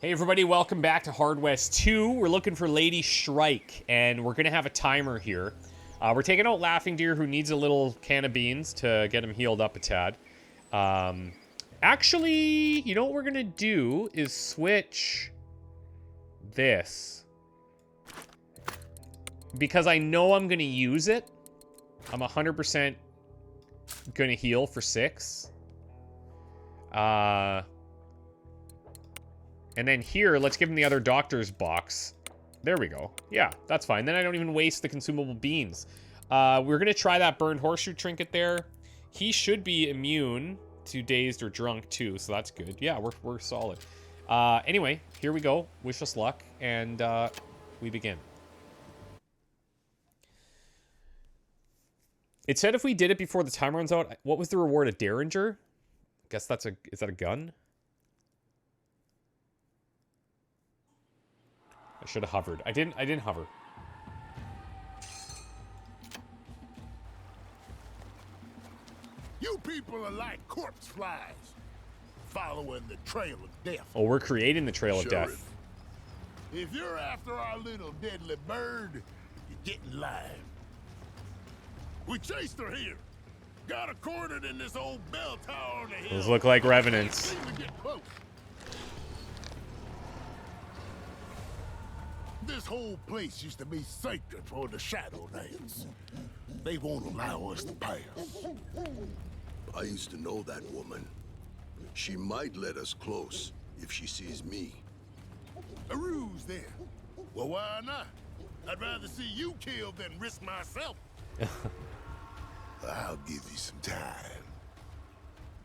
Hey everybody, welcome back to Hard West 2. We're looking for Lady Shrike, and we're going to have a timer here. We're taking out Laughing Deer, who needs a little can of beans to get him healed up a tad. Actually, you know what we're going to do is switch this. Because I know I'm going to use it. I'm 100% going to heal for 6. And then here, let's give him the other doctor's box. There we go. Yeah, that's fine. Then I don't even waste the consumable beans. We're going to try that burned horseshoe trinket there. He should be immune to dazed or drunk too, so that's good. Yeah, we're solid. Anyway, here we go. Wish us luck, and we begin. It said if we did it before the timer runs out, what was the reward? A Derringer? I guess that's a... Is that a gun? I should have hovered. I didn't hover. You people are like corpse flies, following the trail of death. Oh, we're creating the trail of death. If you're after our little deadly bird, you're getting live. We chased her here. Got her cornered in this old bell tower on the hill. Those look like revenants. Seem to get close. This whole place used to be sacred for the Shadowlands. They won't allow us to pass. I used to know that woman. She might let us close if she sees me. A ruse then. Well, why not? I'd rather see you killed than risk myself. I'll give you some time.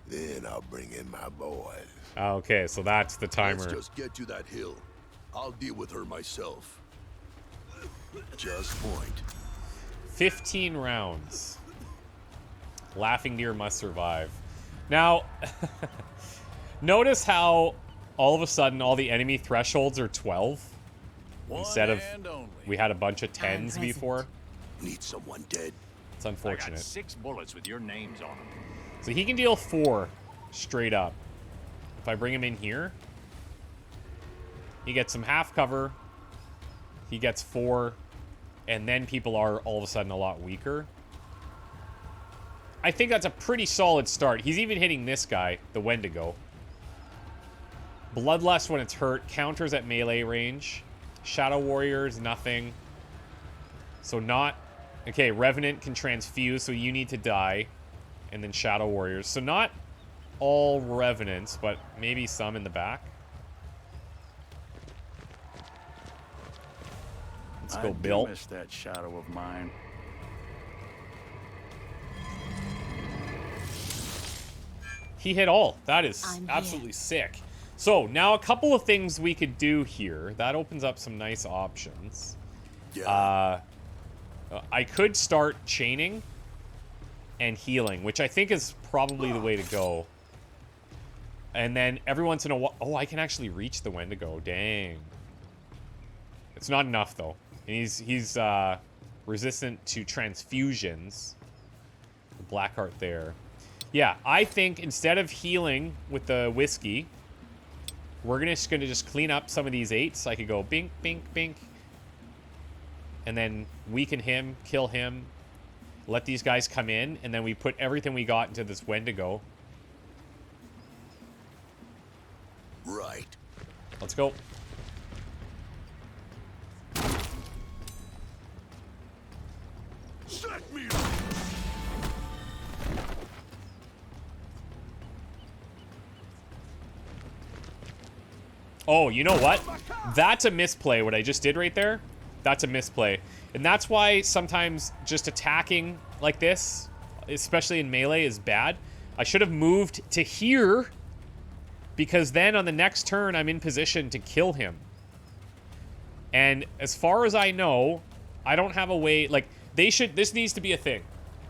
Then I'll bring in my boys. Okay, so that's the timer. Let's just get to that hill. I'll deal with her myself. Just point. 15 rounds. Laughing Deer must survive. Now, notice how all of a sudden all the enemy thresholds are 12 instead of we had a bunch of 10s before. Need someone dead. It's unfortunate. I got 6 bullets with your names on them. So he can deal 4 straight up. If I bring him in here, he gets some half cover. He gets 4. And then people are all of a sudden a lot weaker. I think that's a pretty solid start. He's even hitting this guy, the Wendigo. Bloodlust when it's hurt. Counters at melee range. Shadow Warriors, nothing. So not... Okay, Revenant can transfuse, so you need to die. And then Shadow Warriors. So not all Revenants, but maybe some in the back. Let's go, Bill. I missed that shadow of mine. He hit all. That is absolutely sick. So, now a couple of things we could do here. That opens up some nice options. Yeah. I could start chaining and healing, which I think is probably the way to go. And then every once in a while... Oh, I can actually reach the Wendigo. Dang. It's not enough, though. And he's resistant to transfusions. The Blackheart there. Yeah, I think instead of healing with the whiskey, we're just gonna clean up some of these 8s. I could go bink, bink, bink. And then weaken him, kill him, let these guys come in, and then we put everything we got into this Wendigo. Right. Let's go. Set me Oh, you know what? That's a misplay, what I just did right there. That's a misplay. And that's why sometimes just attacking like this, especially in melee, is bad. I should have moved to here, because then on the next turn, I'm in position to kill him. And as far as I know, I don't have a way... Like, this needs to be a thing,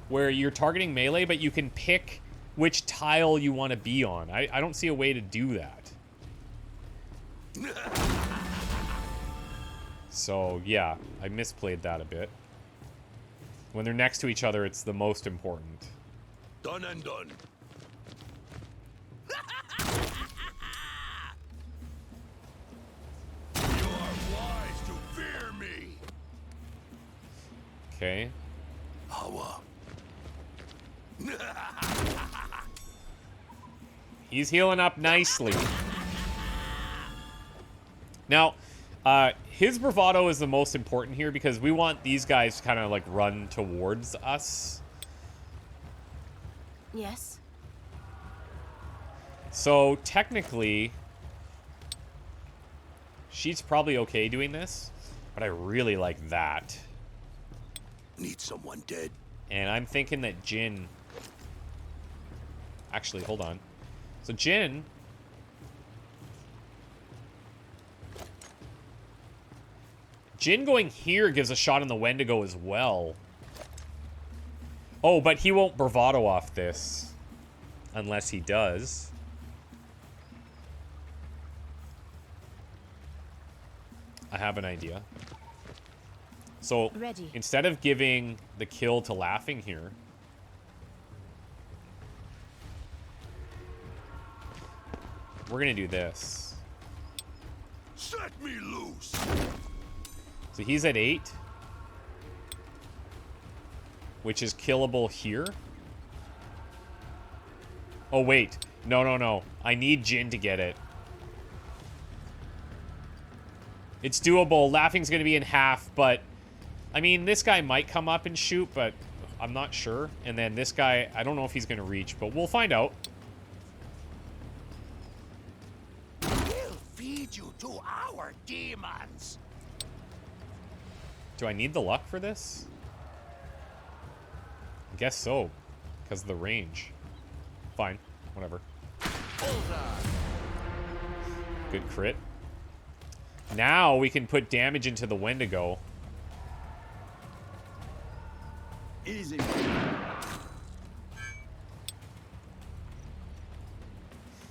where you're targeting melee, but you can pick which tile you want to be on. I don't see a way to do that. So, yeah, I misplayed that a bit. When they're next to each other, it's the most important. Done and done. Okay. Awa. He's healing up nicely. Now, his bravado is the most important here because we want these guys to kind of like run towards us. Yes. So technically, she's probably okay doing this, but I really like that. Need someone dead. And I'm thinking that Jin... Actually, hold on. So Jin... Jin going here gives a shot on the Wendigo as well. Oh, but he won't bravado off this. Unless he does. I have an idea. So, Ready. instead of giving the kill to Laughing here, we're gonna do this. Set me loose. So he's at 8, which is killable here. Oh, wait. No, no, no. I need Jin to get it. It's doable. Laughing's gonna be in half, but... I mean, this guy might come up and shoot, but I'm not sure. And then this guy, I don't know if he's going to reach, but we'll find out. We'll feed you to our demons. Do I need the luck for this? I guess so, because of the range. Fine, whatever. Good crit. Now we can put damage into the Wendigo. Easy.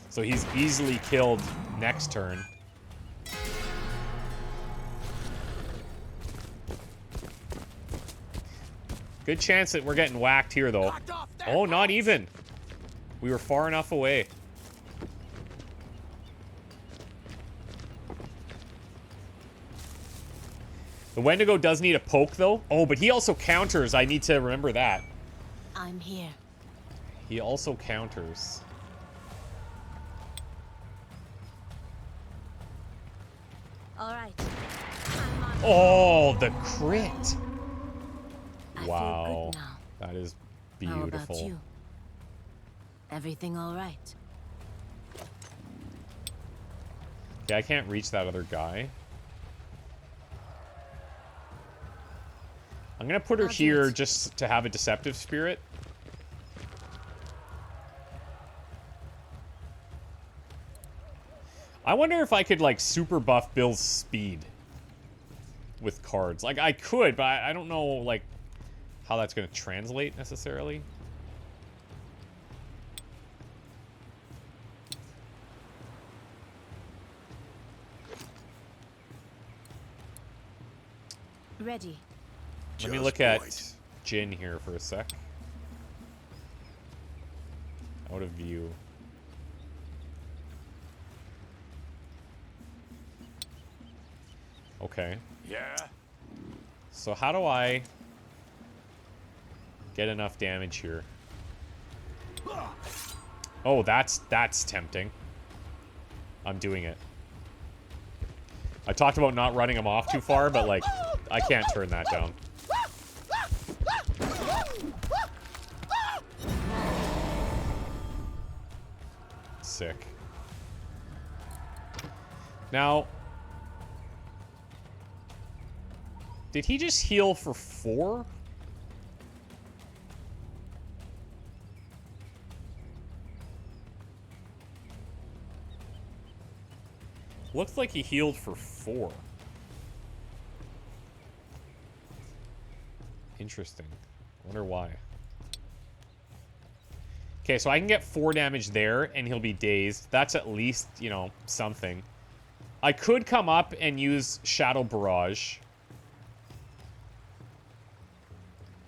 So he's easily killed next turn. Good chance that we're getting whacked here, though. Oh, not even. We were far enough away. The Wendigo does need a poke, though. Oh, but he also counters. I need to remember that. I'm here. He also counters. All right. I'm on. Oh, the crit. I feel Wow. good now. That is How about beautiful. you? Everything all right? Yeah, I can't reach that other guy. I'm gonna put her I'll do here it. just to have a deceptive spirit. I wonder if I could, like, super buff Bill's speed with cards. Like, I could, but I don't know, like, how that's gonna translate necessarily. Ready. Let me Just look at right. Jin here for a sec. Out of view. Okay. Yeah? So how do I get enough damage here? Oh, that's tempting. I'm doing it. I talked about not running him off too far, but, like, I can't turn that down. Sick. Now, did he just heal for 4? Looks like he healed for 4. Interesting. Wonder why. Okay, so I can get 4 damage there, and he'll be dazed. That's at least, you know, something. I could come up and use Shadow Barrage.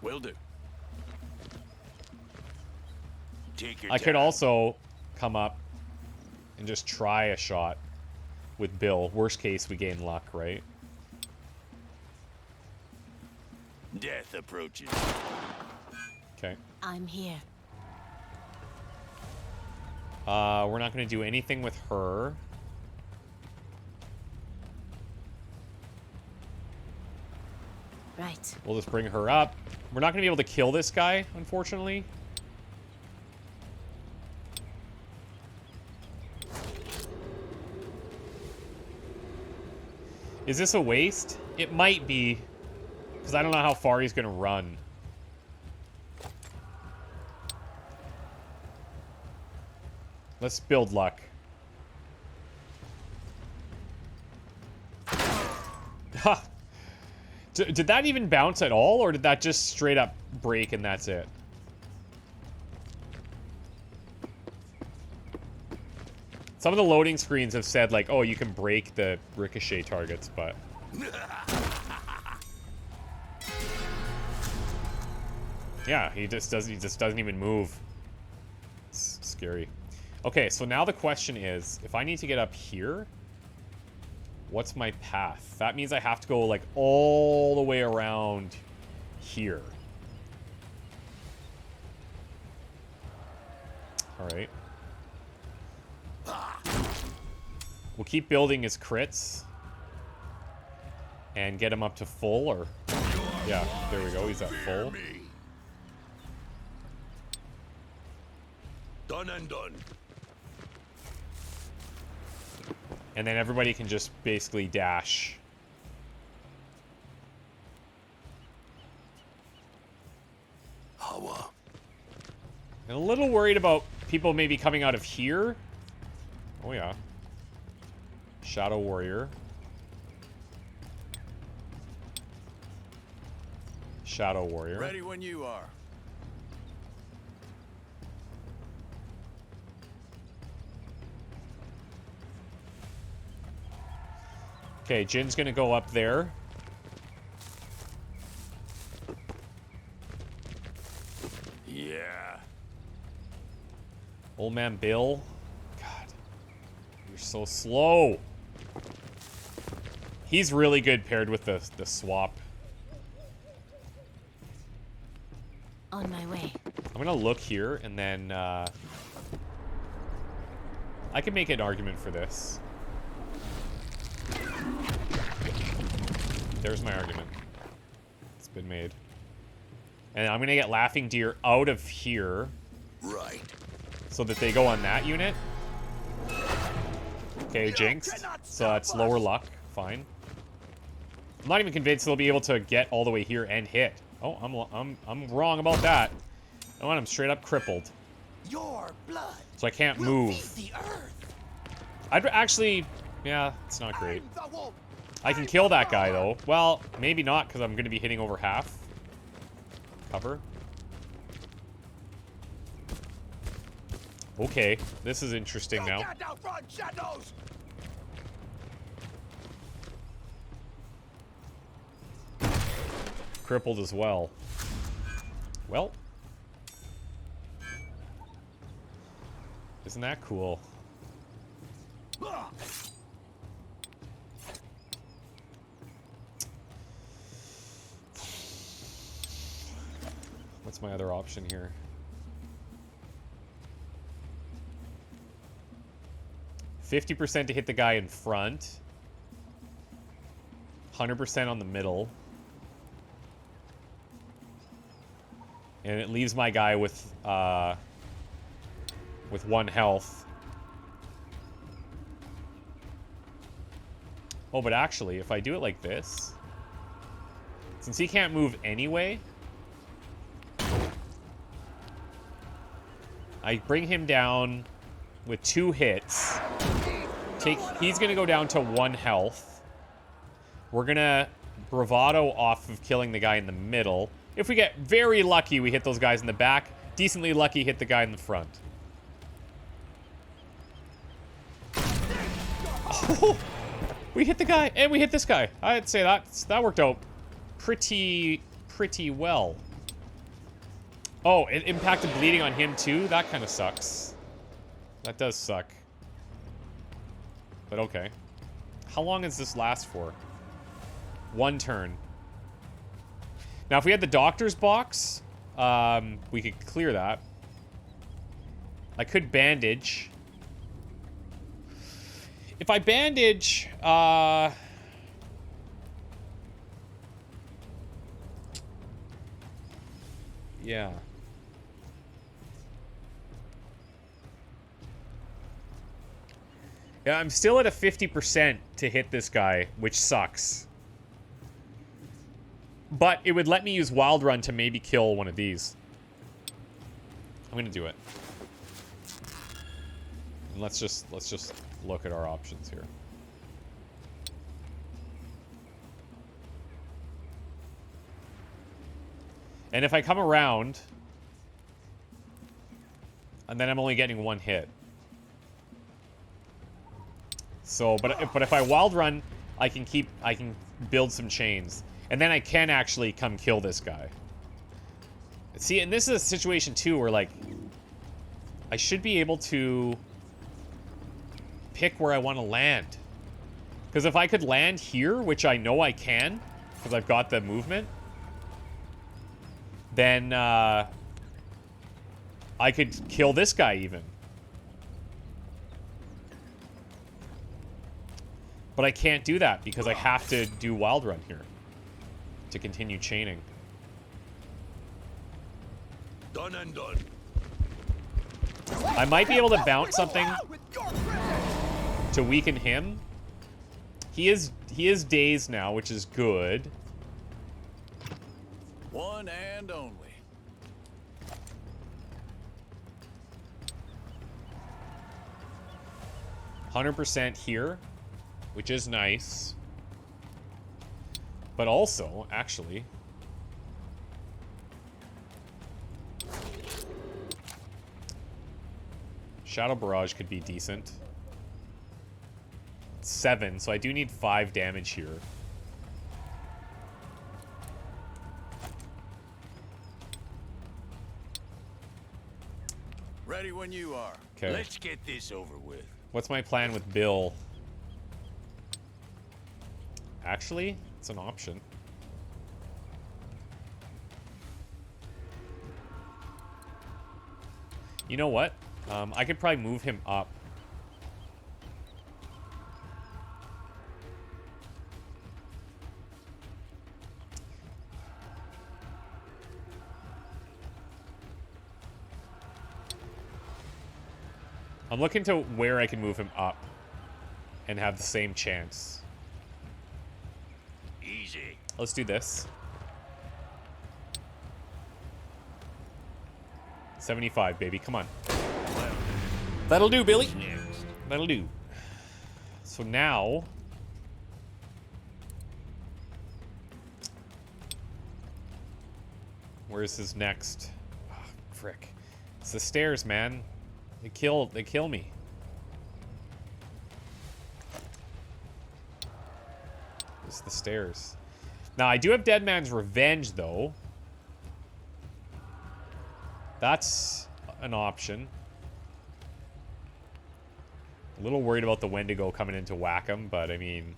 Will do. Take your I could time. also come up and just try a shot with Bill. Worst case, we gain luck, right? Death approaches. Okay. I'm here. We're not going to do anything with her. Right. We'll just bring her up. We're not going to be able to kill this guy, unfortunately. Is this a waste? It might be, because I don't know how far he's going to run. Let's build luck. Ha! Did that even bounce at all, or did that just straight up break and that's it? Some of the loading screens have said, like, oh, you can break the ricochet targets, but... yeah, he just doesn't even move. It's scary. Okay, so now the question is, if I need to get up here, what's my path? That means I have to go, like, all the way around here. Alright. We'll keep building his crits. And get him up to full, or... yeah, there we go, he's at full. Done and done. And then everybody can just basically dash. Hawa. I'm a little worried about people maybe coming out of here. Oh, yeah. Shadow Warrior. Shadow Warrior. Ready when you are. Okay, Jin's gonna go up there. Yeah. Old man Bill. God. You're so slow. He's really good paired with the swap. On my way. I'm gonna look here and then I can make an argument for this. There's my argument. It's been made. And I'm gonna get Laughing Deer out of here. Right. So that they go on that unit. Okay, Jinx. So that's lower luck. Fine. I'm not even convinced they'll be able to get all the way here and hit. Oh, I'm wrong about that. I want him straight up crippled. Your blood. So I can't will move. feed the earth. I'd actually... yeah, it's not great. I can kill that guy, though. Well, maybe not, because I'm going to be hitting over half. Cover. Okay, this is interesting now. Crippled as well. Well. Isn't that cool? What's my other option here? %50 to hit the guy in front. 100% on the middle. And it leaves my guy with 1 health. Oh, but actually, if I do it like this, since he can't move anyway, I bring him down with 2 hits. He's gonna go down to 1 health. We're gonna bravado off of killing the guy in the middle. If we get very lucky, we hit those guys in the back. Decently lucky, hit the guy in the front. Oh, we hit the guy, and we hit this guy. I'd say that worked out pretty well. Oh, it impacted bleeding on him too? That kind of sucks. That does suck. But okay. How long does this last for? 1 turn. Now, if we had the doctor's box, we could clear that. I could bandage. If I bandage, yeah. Yeah, I'm still at a 50% to hit this guy, which sucks. But it would let me use Wild Run to maybe kill one of these. I'm gonna do it. And let's just look at our options here. And if I come around, and then I'm only getting one hit. So, but if I Wild Run, I can build some chains. And then I can actually come kill this guy. See, and this is a situation, too, where, like, I should be able to pick where I want to land. Because if I could land here, which I know I can, because I've got the movement, then I could kill this guy, even. But I can't do that, because I have to do Wild Run here to continue chaining. Done and done. I might be able to bounce something to weaken him. He is dazed now, which is good. One and only. 100% here, which is nice. But also, actually, Shadow Barrage could be decent. 7, so I do need 5 damage here. Ready when you are. Okay. Let's get this over with. What's my plan with Bill? Actually, it's an option. You know what? I could probably move him up. I'm looking to where I can move him up and have the same chance. Easy. Let's do this. 75, baby. Come on. That'll do, Billy. That'll do. So now... where's his next? Oh, frick. It's the stairs, man. They kill me. It's the stairs. Now, I do have Dead Man's Revenge, though. That's an option. A little worried about the Wendigo coming in to whack him, but I mean...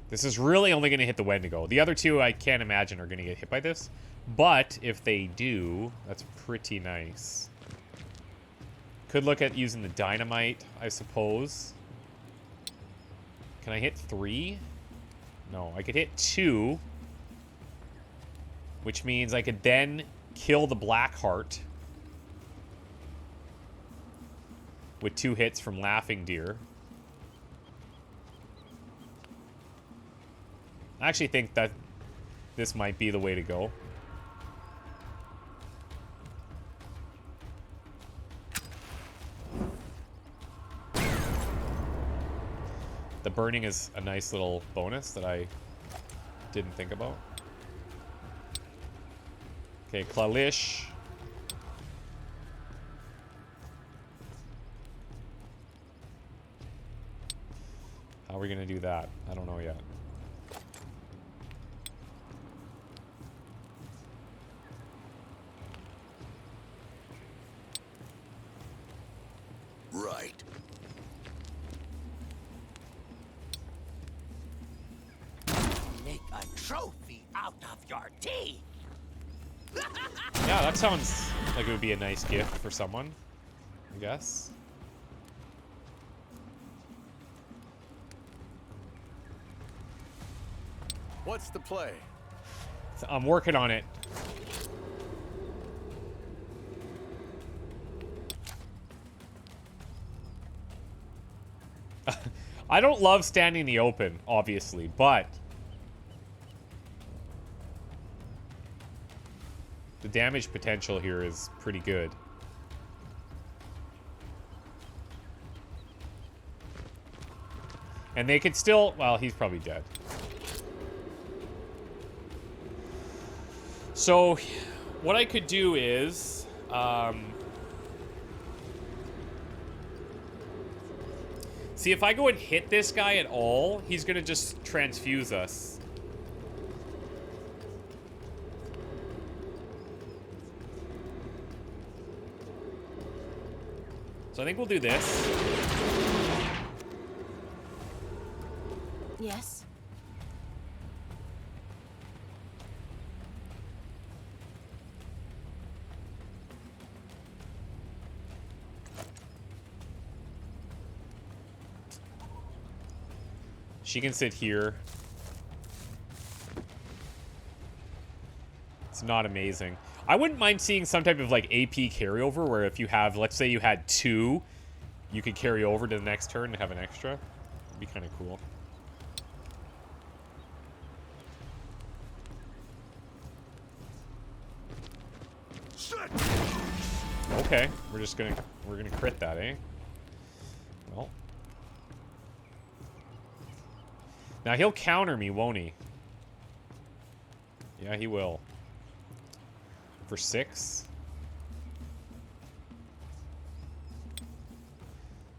this is really only going to hit the Wendigo. The other two, I can't imagine, are going to get hit by this. But if they do, that's pretty nice. Could look at using the dynamite, I suppose. Can I hit 3? No, I could hit 2. Which means I could then kill the Blackheart with 2 hits from Laughing Deer. I actually think that this might be the way to go. The burning is a nice little bonus that I didn't think about. Okay, Klalish. How are we going to do that? I don't know yet. Right. Late. make a trophy out of your teeth. Yeah, that sounds like it would be a nice gift for someone, I guess. What's the play? I'm working on it. I don't love standing in the open, obviously, but the damage potential here is pretty good. And they could still... Well, he's probably dead. So, what I could do is... see, if I go and hit this guy at all, he's going to just transfuse us. So I think we'll do this. Yes. She can sit here. It's not amazing. I wouldn't mind seeing some type of like AP carryover where if you have, let's say you had 2, you could carry over to the next turn and have an extra. It'd be kind of cool. Okay, we're gonna crit that, eh? Well. Now he'll counter me, won't he? Yeah, he will. For 6.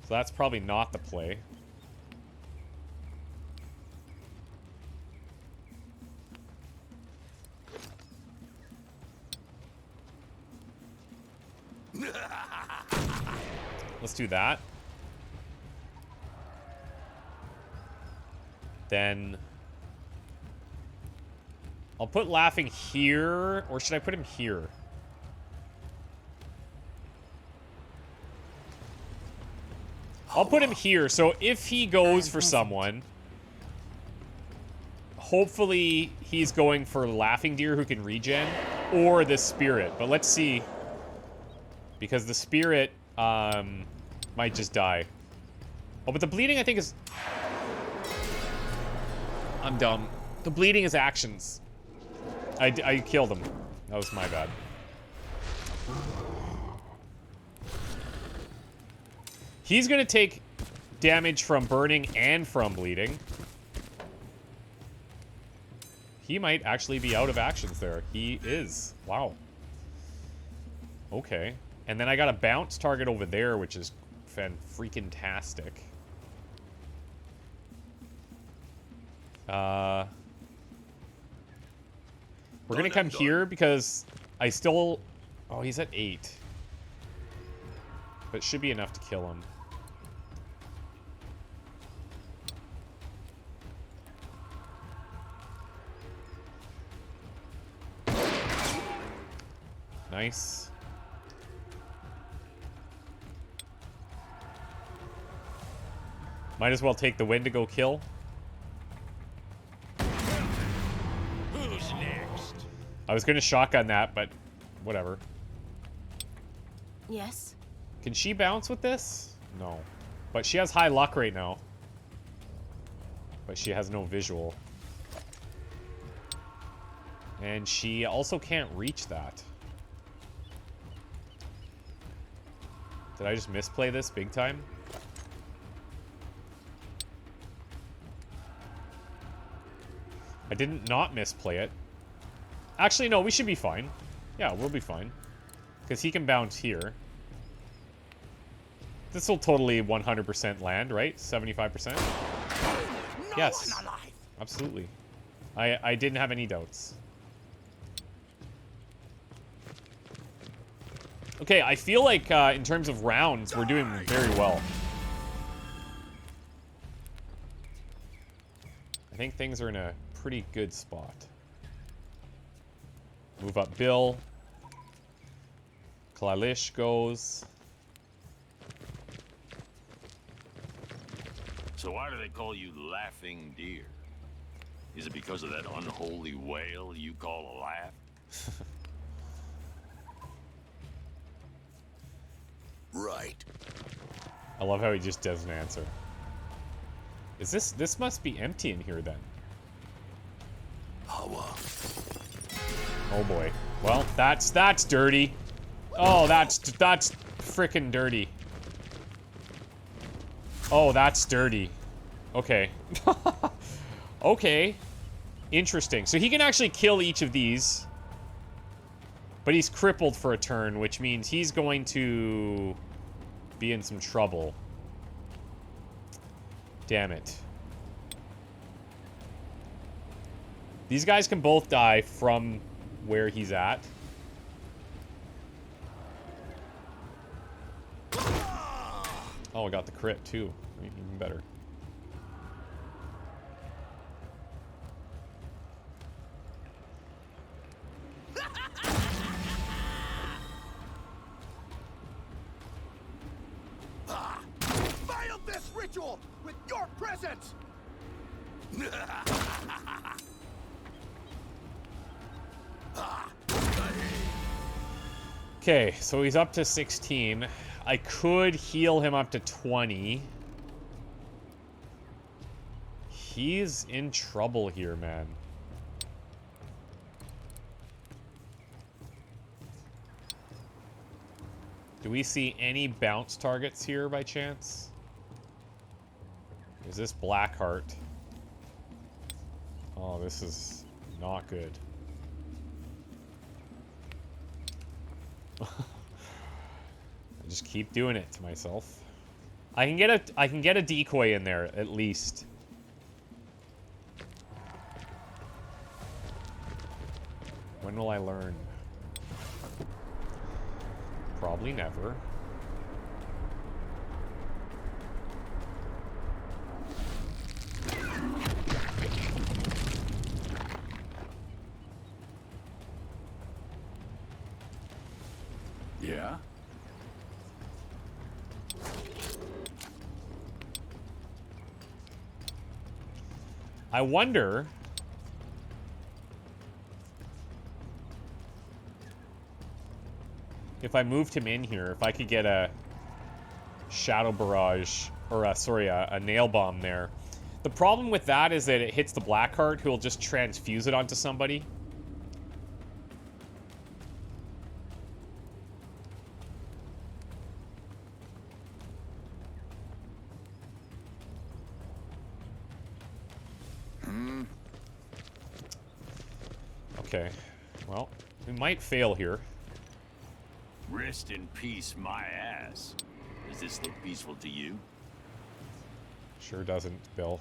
So that's probably not the play. Let's do that. Then I'll put laughing here, or should I put him here? I'll put him here, so if he goes for someone, hopefully he's going for Laughing Deer who can regen, or the Spirit. But let's see, because the Spirit might just die. Oh, but the bleeding I think is... I'm dumb. The bleeding is actions. I killed him. That was my bad. He's gonna take damage from burning and from bleeding. He might actually be out of actions there. He is. Wow. Okay. And then I got a bounce target over there, which is fan-freaking-tastic. We're gonna come here because I still... Oh, he's at 8. But it should be enough to kill him. Nice. Might as well take the Wendigo kill. Who's next? I was gonna shotgun that, but whatever. Yes. Can she bounce with this? No. But she has high luck right now. But she has no visual. And she also can't reach that. Did I just misplay this big time? I didn't not misplay it. Actually, no, we should be fine. Yeah, we'll be fine. Because he can bounce here. This will totally 100% land, right? 75%? Yes. Absolutely. I didn't have any doubts. Okay, I feel like in terms of rounds, we're doing very well. I think things are in a pretty good spot. Move up Bill. Klalish goes. So why do they call you Laughing Deer? Is it because of that unholy whale you call a laugh? Right. I love how he just doesn't answer. Is this must be empty in here then? Hawa. Oh boy. Well, that's dirty. Oh, that's frickin' dirty. Oh, that's dirty. Okay. Okay. Interesting. So he can actually kill each of these. But he's crippled for a turn, which means he's going to be in some trouble. Damn it. These guys can both die from where he's at. Oh, I got the crit too. Even better. Failed this ritual with your presence! Okay, so he's up to 16. I could heal him up to 20. He's in trouble here, man. Do we see any bounce targets here by chance? Is this Blackheart? Oh, this is not good. I just keep doing it to myself. I can get a decoy in there at least. When will I learn? Probably never. Yeah? I wonder if I moved him in here, if I could get a shadow barrage, or a nail bomb there. The problem with that is that it hits the Blackheart, who will just transfuse it onto somebody. Okay, well, we might fail here. Rest in peace, my ass. Does this look peaceful to you? Sure doesn't, Bill.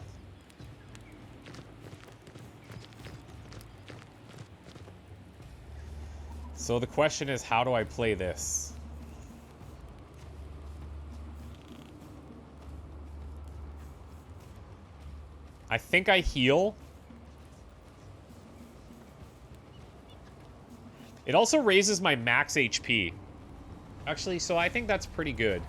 So the question is, how do I play this? I think I heal. It also raises my max HP. Actually, so I think that's pretty good.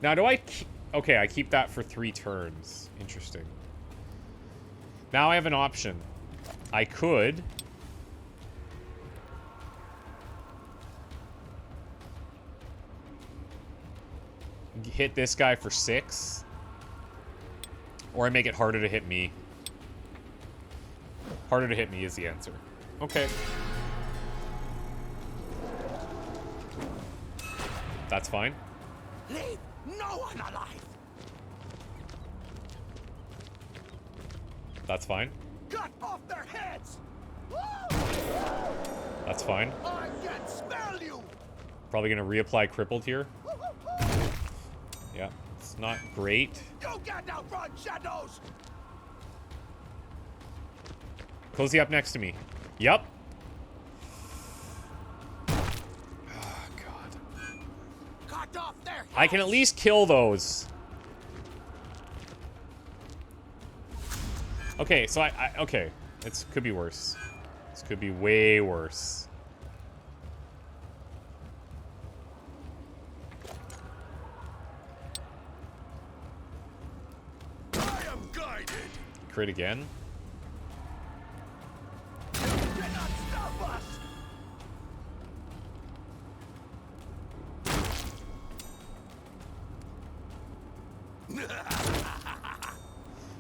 Now, do I... Okay, I keep that for 3 turns. Interesting. Now I have an option. I could... hit this guy for 6. Or I make it harder to hit me. Harder to hit me is the answer. Okay. That's fine. Leave no one alive! That's fine. Cut off their heads! That's fine. I can smell you! Probably gonna reapply crippled here. Yeah, it's not great. You can't outrun shadows! Cozy up next to me. Yup. Oh, God. I can at least kill those. Okay, so okay. It could be worse. This could be way worse. I am guided. Crit again. You cannot stop us!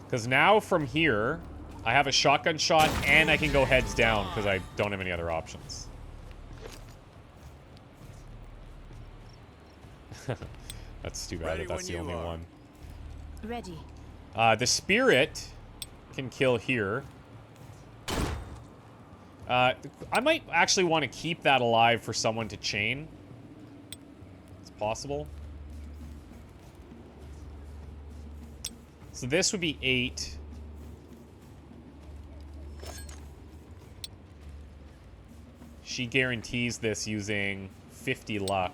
Because now from here, I have a shotgun shot and I can go heads down because I don't have any other options. That's too bad that that's the only one. Ready. The spirit can kill here. I might actually want to keep that alive for someone to chain. It's possible. So this would be 8. She guarantees this using 50 luck.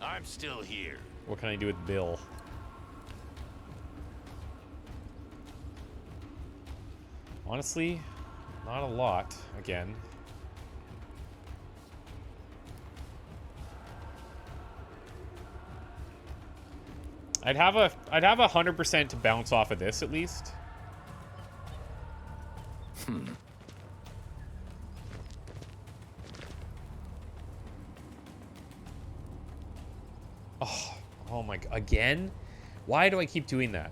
I'm still here. What can I do with Bill? Honestly, not a lot, again. I'd have a 100% to bounce off of this at least. Oh my god, again? Why do I keep doing that?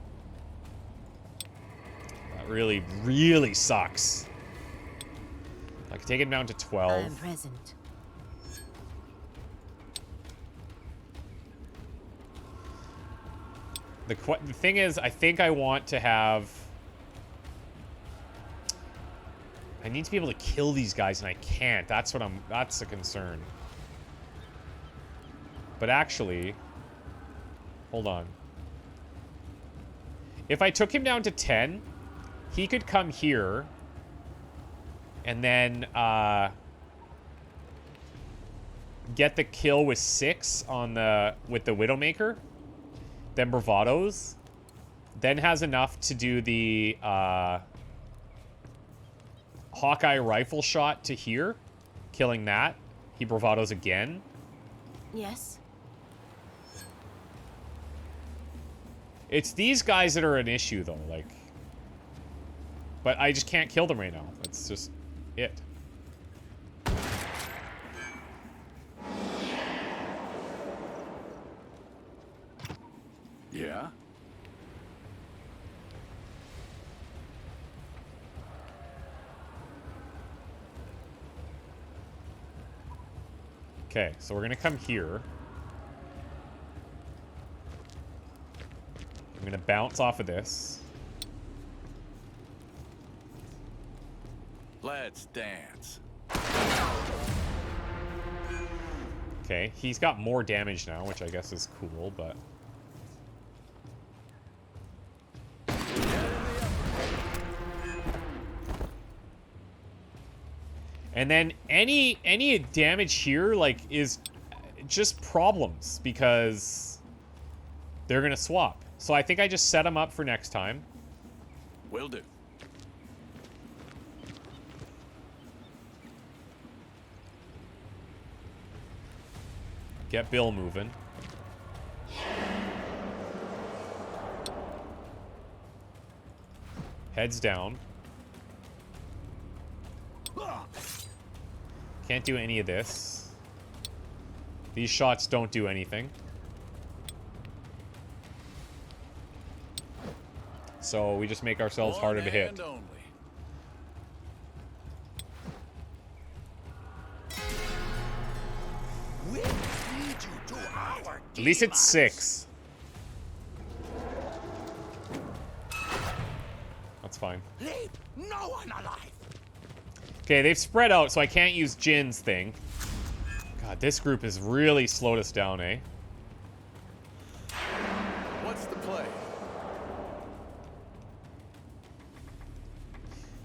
That really, really sucks. I can take it down to 12. I am present. The thing is, I think I want to have... I need to be able to kill these guys, and I can't. That's a concern. But actually... Hold on. If I took him down to 10, he could come here. And then, get the kill with 6 on with the Widowmaker. Then bravados, then has enough to do the Hawkeye rifle shot to here, killing that. He bravados again. Yes. It's these guys that are an issue, though. Like, but I just can't kill them right now. That's just it. Yeah? Okay, so we're gonna come here. I'm gonna bounce off of this. Let's dance. Okay, he's got more damage now, which I guess is cool, but... And then any damage here, like, is just problems, because they're gonna swap. So I think I just set them up for next time. Will do. Get Bill moving. Heads down. Can't do any of this. These shots don't do anything. So we just make ourselves harder to hit. One and only. We'll lead you to our At least it's demons. 6. That's fine. Leave no one alive. Okay, they've spread out, so I can't use Jin's thing. God, this group has really slowed us down, eh? What's the play?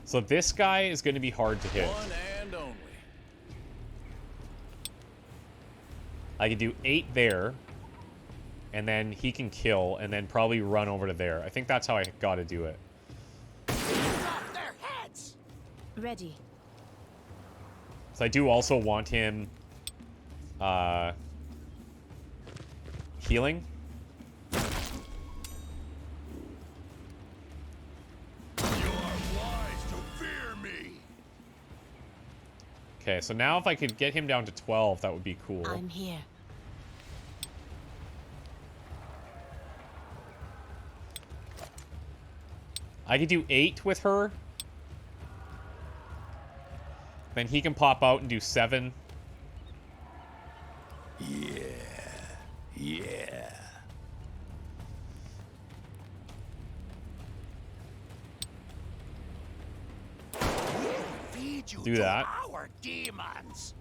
So this guy is going to be hard to hit. One and only. I could do 8 there. And then he can kill, and then probably run over to there. I think that's how I gotta do it. Off their heads! Ready. So I do also want him healing. You are wise to fear me. Okay, so now if I could get him down to 12, that would be cool. I'm here. I could do 8 with her. Then he can pop out and do 7. Yeah. Feed you Do to that. our demons!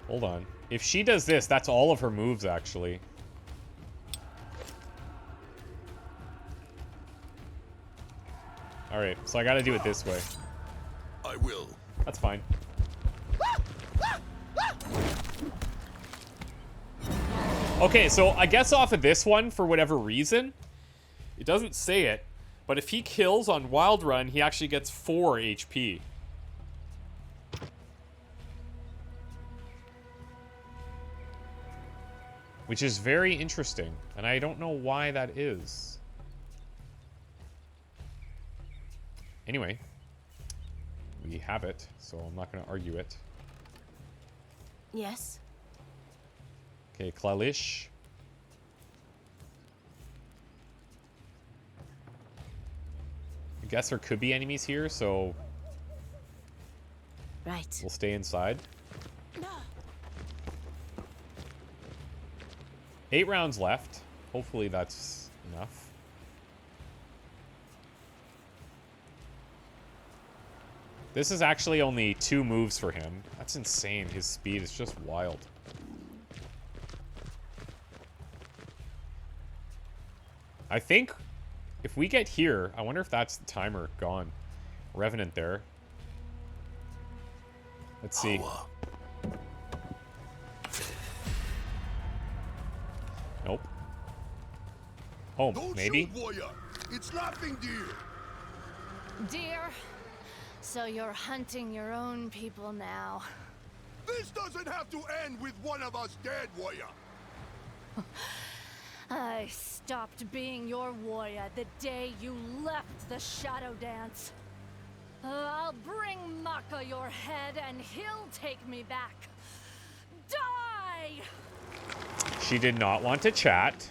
Hold on. If she does this, that's all of her moves, actually. Alright, so I gotta do it this way. I will. That's fine. Okay, so I guess off of this one, for whatever reason, it doesn't say it, but if he kills on Wild Run, he actually gets 4 HP. Which is very interesting, and I don't know why that is. Anyway, we have it, so I'm not going to argue it. Yes. Okay, Klalish. I guess there could be enemies here, so Right. we'll stay inside. 8 rounds left. Hopefully that's enough. This is actually only 2 moves for him. That's insane. His speed is just wild. I think if we get here, I wonder if that's the timer gone. Revenant there. Let's see. Nope. Oh, Don't maybe? shoot, warrior. It's nothing, dear. Dear, so you're hunting your own people now. This doesn't have to end with one of us dead, warrior. I stopped being your warrior the day you left the Shadow Dance. I'll bring Maka your head and he'll take me back. Die! She did not want to chat.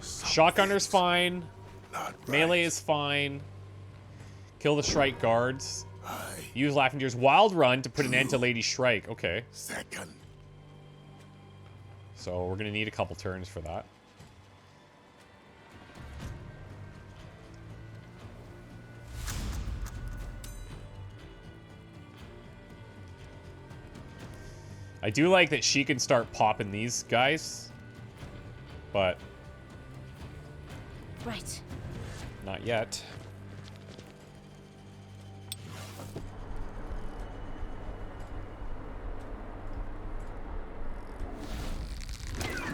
Shotgunner's fine. Not right. Melee is fine. Kill the Shrike guards. Aye. Use Laughing Deer's Wild Run to put an end to Lady Shrike. Okay. Second. So we're going to need a couple turns for that. I do like that she can start popping these guys, but Right. not yet.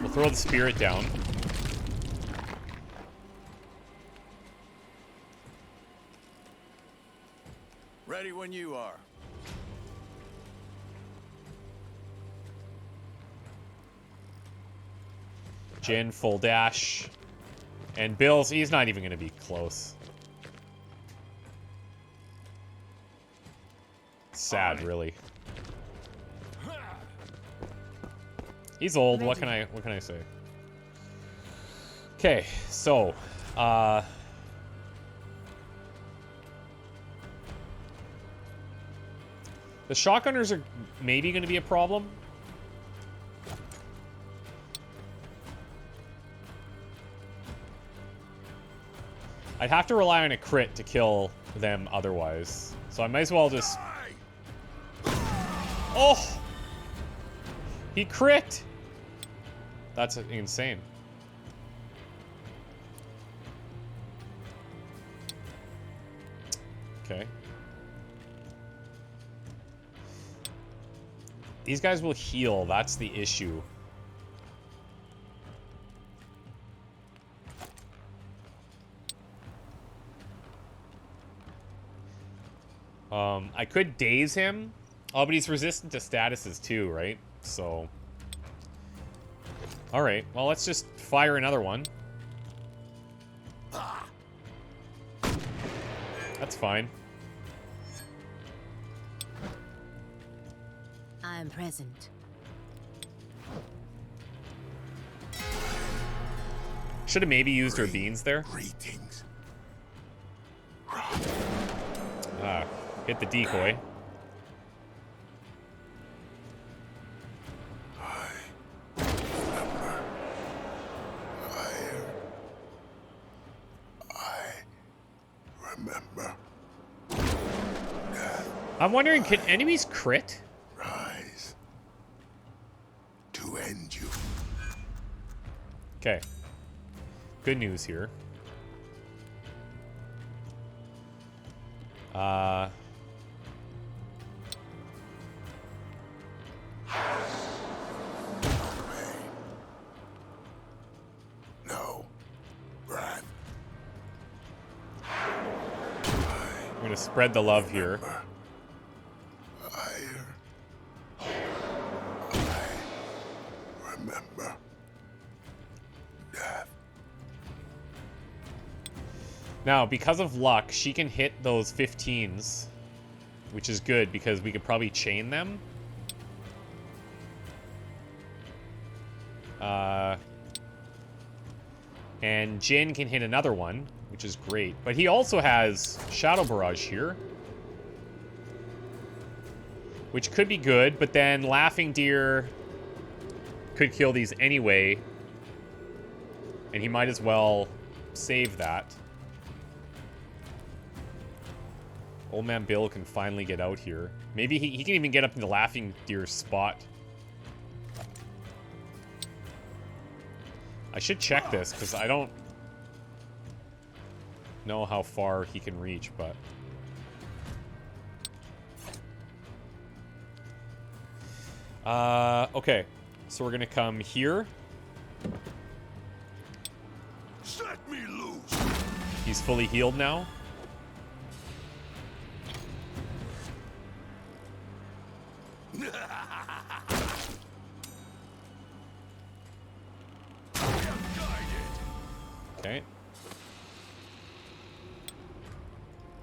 We'll throw the spirit down. Ready when you are. Jin, full dash. And Bill's, he's not even going to be close. Sad, really. He's old. What can I say? Okay, so the shotgunners are maybe going to be a problem. I'd have to rely on a crit to kill them otherwise. So I might as well just... Oh! He crit! That's insane. Okay. These guys will heal, that's the issue. I could daze him. Oh, but he's resistant to statuses too, right? So... Alright, well, let's just fire another one. That's fine. I am present. Should have maybe used her beans there. Greetings. Ah, hit the decoy. I'm wondering, can enemies crit? Rise to end you. Okay. Good news here. No. Breath. I'm gonna spread the love here. Remember. Death. Now, because of luck, she can hit those 15s, which is good because we could probably chain them. And Jin can hit another one, which is great. But he also has Shadow Barrage here, which could be good, but then Laughing Deer could kill these anyway, and he might as well save that. Old Man Bill can finally get out here. Maybe he can even get up into Laughing Deer's spot. I should check this, because I don't know how far he can reach, but... okay. So we're gonna come here. Set me loose. He's fully healed now. Okay.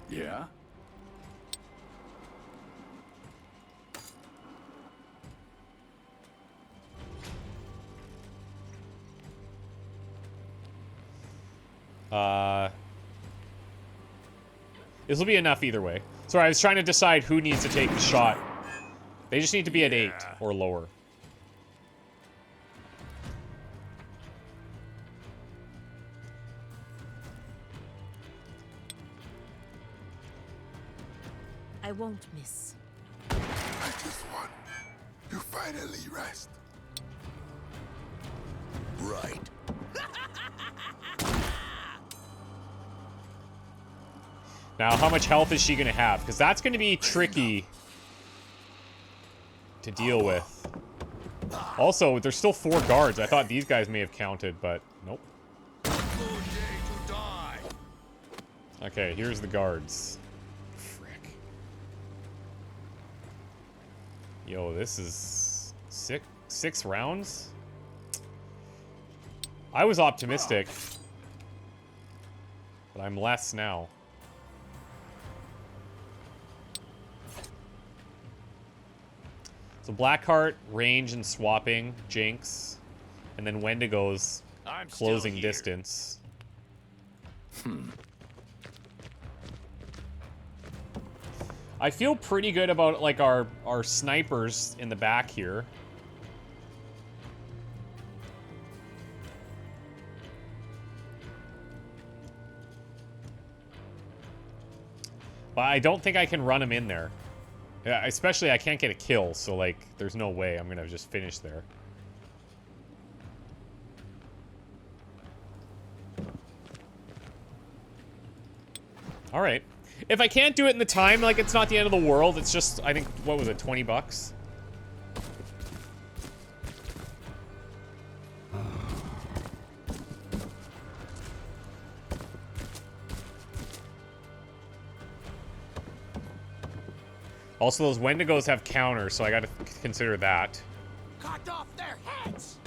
Yeah? This will be enough either way. Sorry, I was trying to decide who needs to take the shot. They just need to be at 8 or lower. I won't miss. I just want to finally rest. Right. Now, how much health is she going to have? Because that's going to be tricky to deal with. Also, there's still 4 guards. I thought these guys may have counted, but nope. Okay, here's the guards. Frick. Yo, this is six rounds? I was optimistic, but I'm less now. So Blackheart, range and swapping, Jinx, and then Wendigo's closing distance. I feel pretty good about like our snipers in the back here. But I don't think I can run him in there. Yeah, especially I can't get a kill, so like there's no way I'm gonna just finish there. Alright. If I can't do it in the time, like, it's not the end of the world. It's just, I think, what was it, 20 bucks? Also, those Wendigos have counters, so I gotta consider that. Cut off their heads!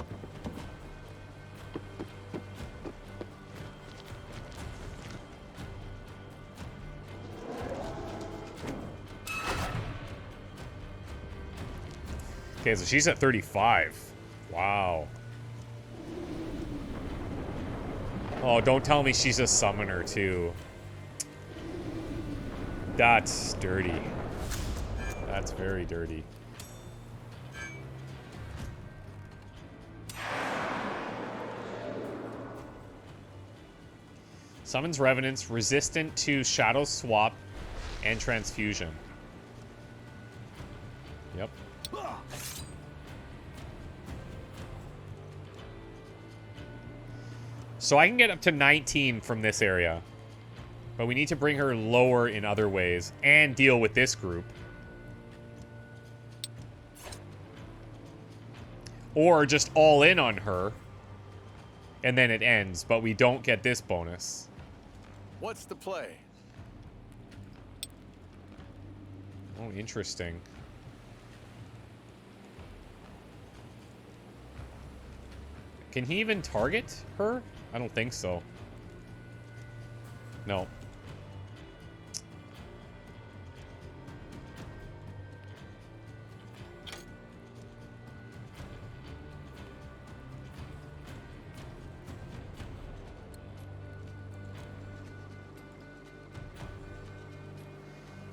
Okay, so she's at 35. Wow. Oh, don't tell me she's a summoner, too. That's dirty. That's very dirty. Summons Revenants resistant to Shadow Swap and Transfusion. Yep. So I can get up to 19 from this area. But we need to bring her lower in other ways and deal with this group. Or just all in on her. And then it ends, but we don't get this bonus. What's the play? Oh, interesting. Can he even target her? I don't think so. No.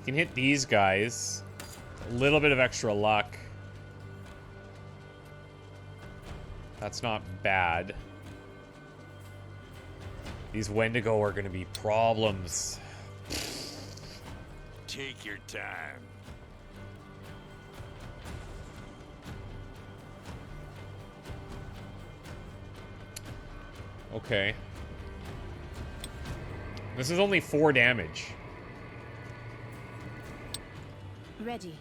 Can hit these guys. A little bit of extra luck. That's not bad. These Wendigo are going to be problems. Take your time. Okay. This is only 4 damage. Ready.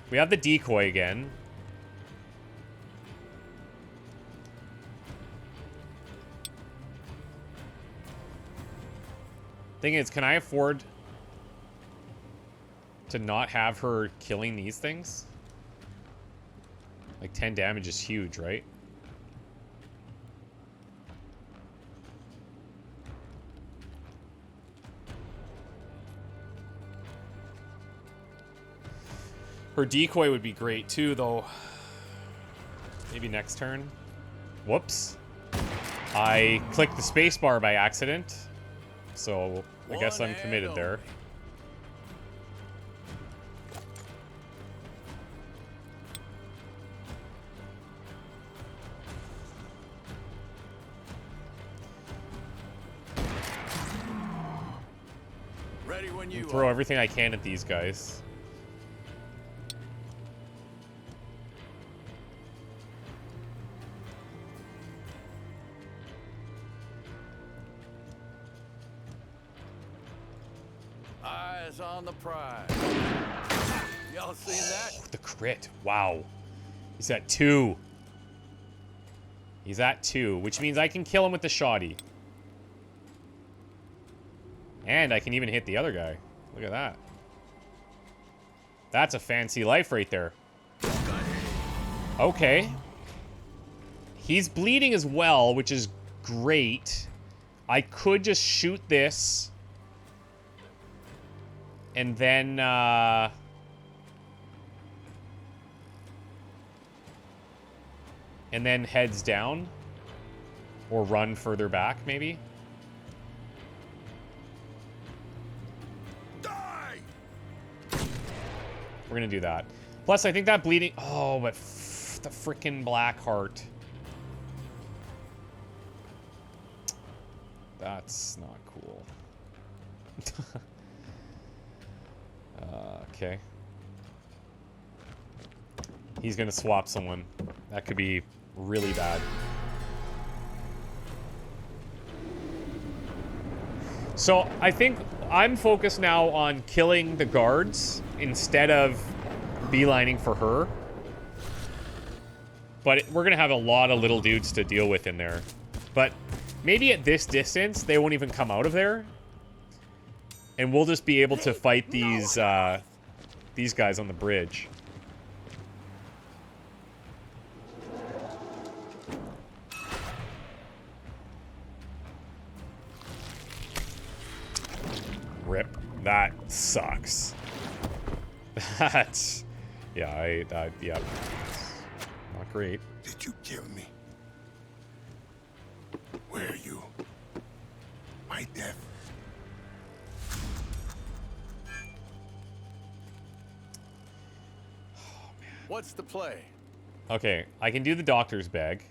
We have the decoy again. Thing is, can I afford to not have her killing these things? Like 10 damage is huge, right? Her decoy would be great too, though. Maybe next turn. Whoops. I clicked the spacebar by accident. So, I guess I'm committed there. Ready when you Throw everything I can at these guys. Eyes on the prize. Y'all seen that? The crit. Wow. He's at 2. He's at 2, which means I can kill him with the shoddy. And I can even hit the other guy. Look at that. That's a fancy life right there. Okay. He's bleeding as well, which is great. I could just shoot this. And then, and then heads down. Or run further back, maybe. Die! We're gonna do that. Plus, I think that bleeding... Oh, but the frickin' black heart. That's not cool. Okay. He's gonna swap someone. That could be really bad. So I think I'm focused now on killing the guards instead of beelining for her. But we're gonna have a lot of little dudes to deal with in there. But maybe at this distance, they won't even come out of there. And we'll just be able to fight these guys on the bridge. Rip. That sucks. That's... Yeah, yeah. Not great. Did you kill me? Where are you? My death. What's the play? Okay, I can do the doctor's bag.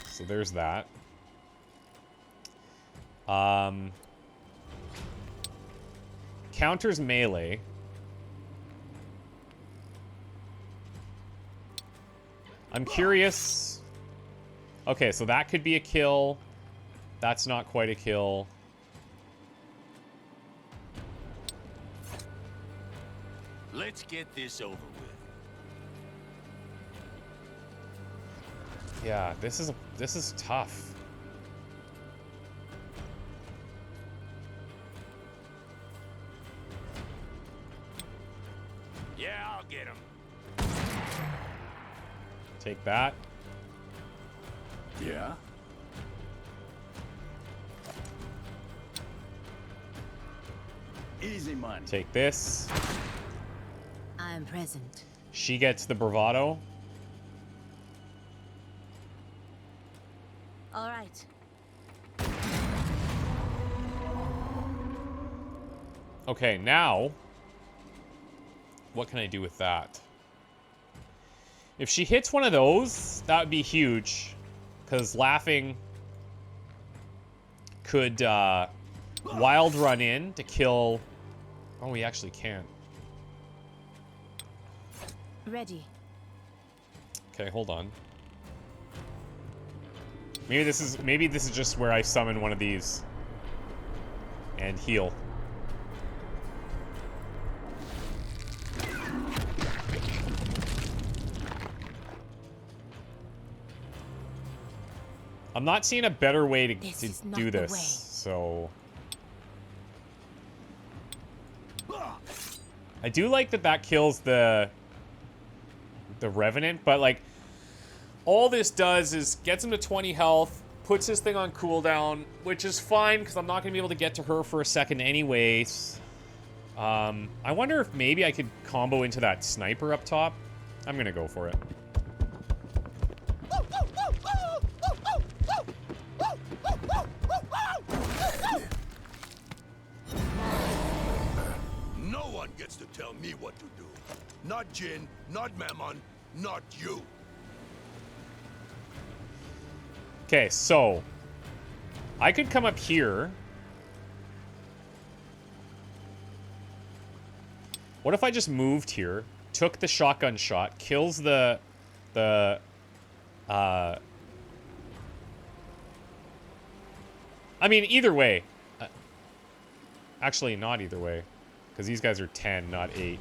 So there's that. Counters melee. I'm curious. Okay, so that could be a kill. That's not quite a kill. Let's get this over with. Yeah, this is tough. Yeah, I'll get him. Take that. Yeah? Easy money. Take this. I am present. She gets the bravado. All right. Okay, now what can I do with that? If she hits one of those, that would be huge. Because laughing could wild run in to kill... Oh, we actually can't. Ready. Okay, hold on. Maybe this is just where I summon one of these and heal. I'm not seeing a better way to do this, so... I do like that kills the Revenant, but, like, all this does is gets him to 20 health, puts his thing on cooldown, which is fine, because I'm not going to be able to get to her for a second anyways. I wonder if maybe I could combo into that sniper up top. I'm going to go for it. No one gets to tell me what to do. Not Jin, not Mammon, not you. Okay, so I could come up here. What if I just moved here, took the shotgun shot, kills the I mean, either way. Actually, not either way, because these guys are 10, not 8.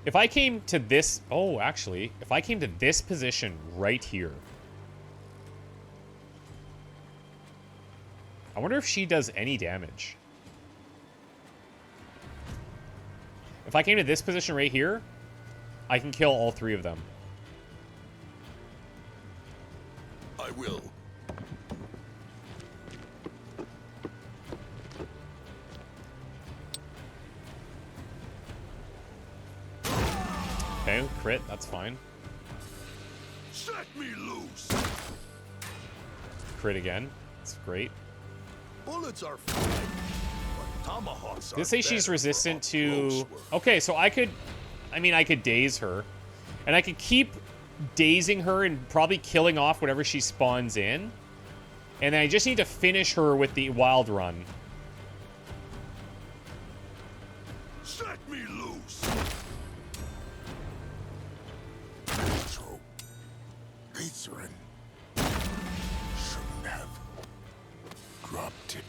If I came to this... Oh, actually, if I came to this position right here... I wonder if she does any damage. If I came to this position right here, I can kill all 3 of them. I will. Okay, crit, that's fine. Set me loose. Crit again. That's great. Bullets are fine, but tomahawks are Did it say she's better resistant for up close to... work. Okay, so I could daze her. And I could keep dazing her and probably killing off whatever she spawns in. And then I just need to finish her with the wild run. Set me loose. So, Catherine shouldn't have dropped it.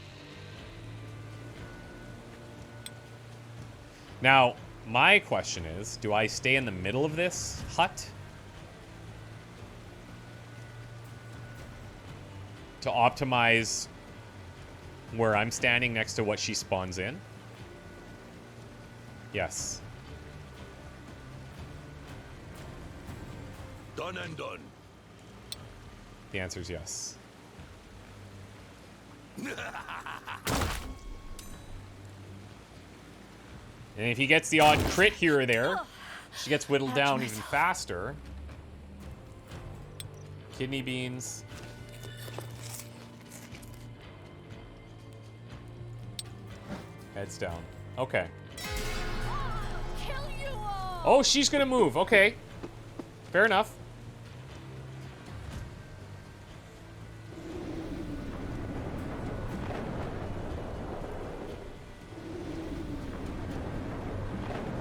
Now, my question is, do I stay in the middle of this hut to optimize where I'm standing next to what she spawns in? Yes. Done and done. The answer is yes. And if he gets the odd crit here or there, she gets whittled down even faster. Kidney beans. Heads down. Okay. Kill you all. Oh, she's gonna move. Okay. Fair enough.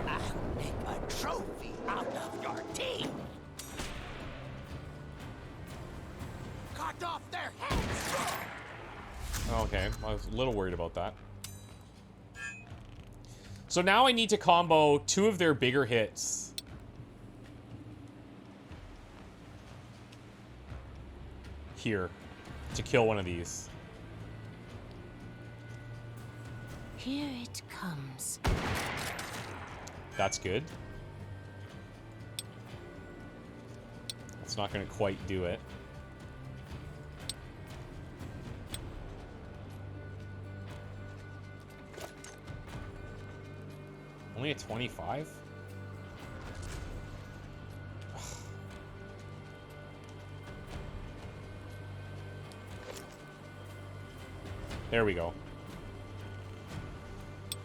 I'll make a trophy out of your team. Cut off their heads. Okay, I was a little worried about that. So now I need to combo 2 of their bigger hits. Here. To kill one of these. Here it comes. That's good. That's not going to quite do it. Only a 25? There we go.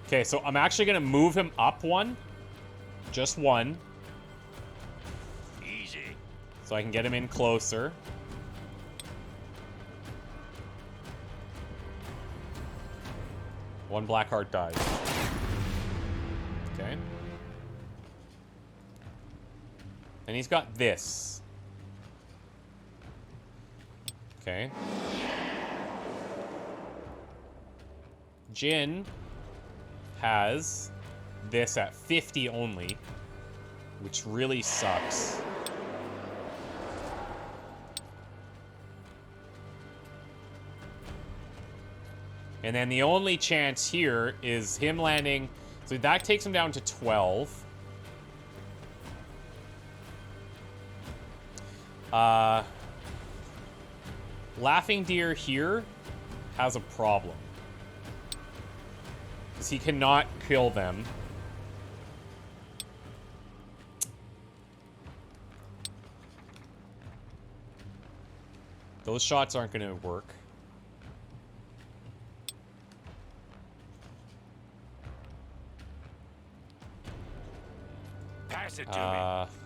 Okay, so I'm actually going to move him up 1. Just 1. Easy. So I can get him in closer. One black heart dies. Okay. And he's got this. Okay. Jin has this at 50 only, which really sucks. And then the only chance here is him landing. So that takes him down to 12. Laughing Deer here has a problem. Because he cannot kill them. Those shots aren't going to work. Pass it to me.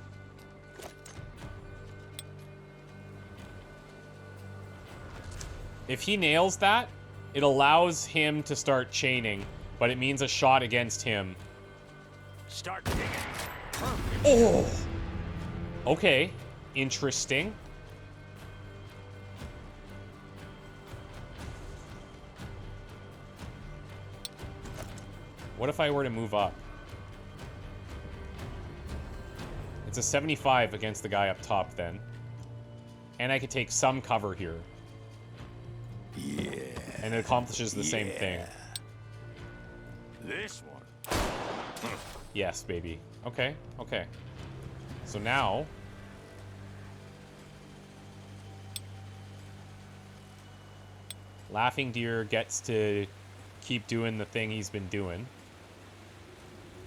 If he nails that, it allows him to start chaining, but it means a shot against him. Start digging. Oh! Okay. Interesting. What if I were to move up? It's a 75 against the guy up top then. And I could take some cover here. Yeah. And it accomplishes the same thing. This one. Yes, baby. Okay, okay. So now... Laughing Deer gets to keep doing the thing he's been doing.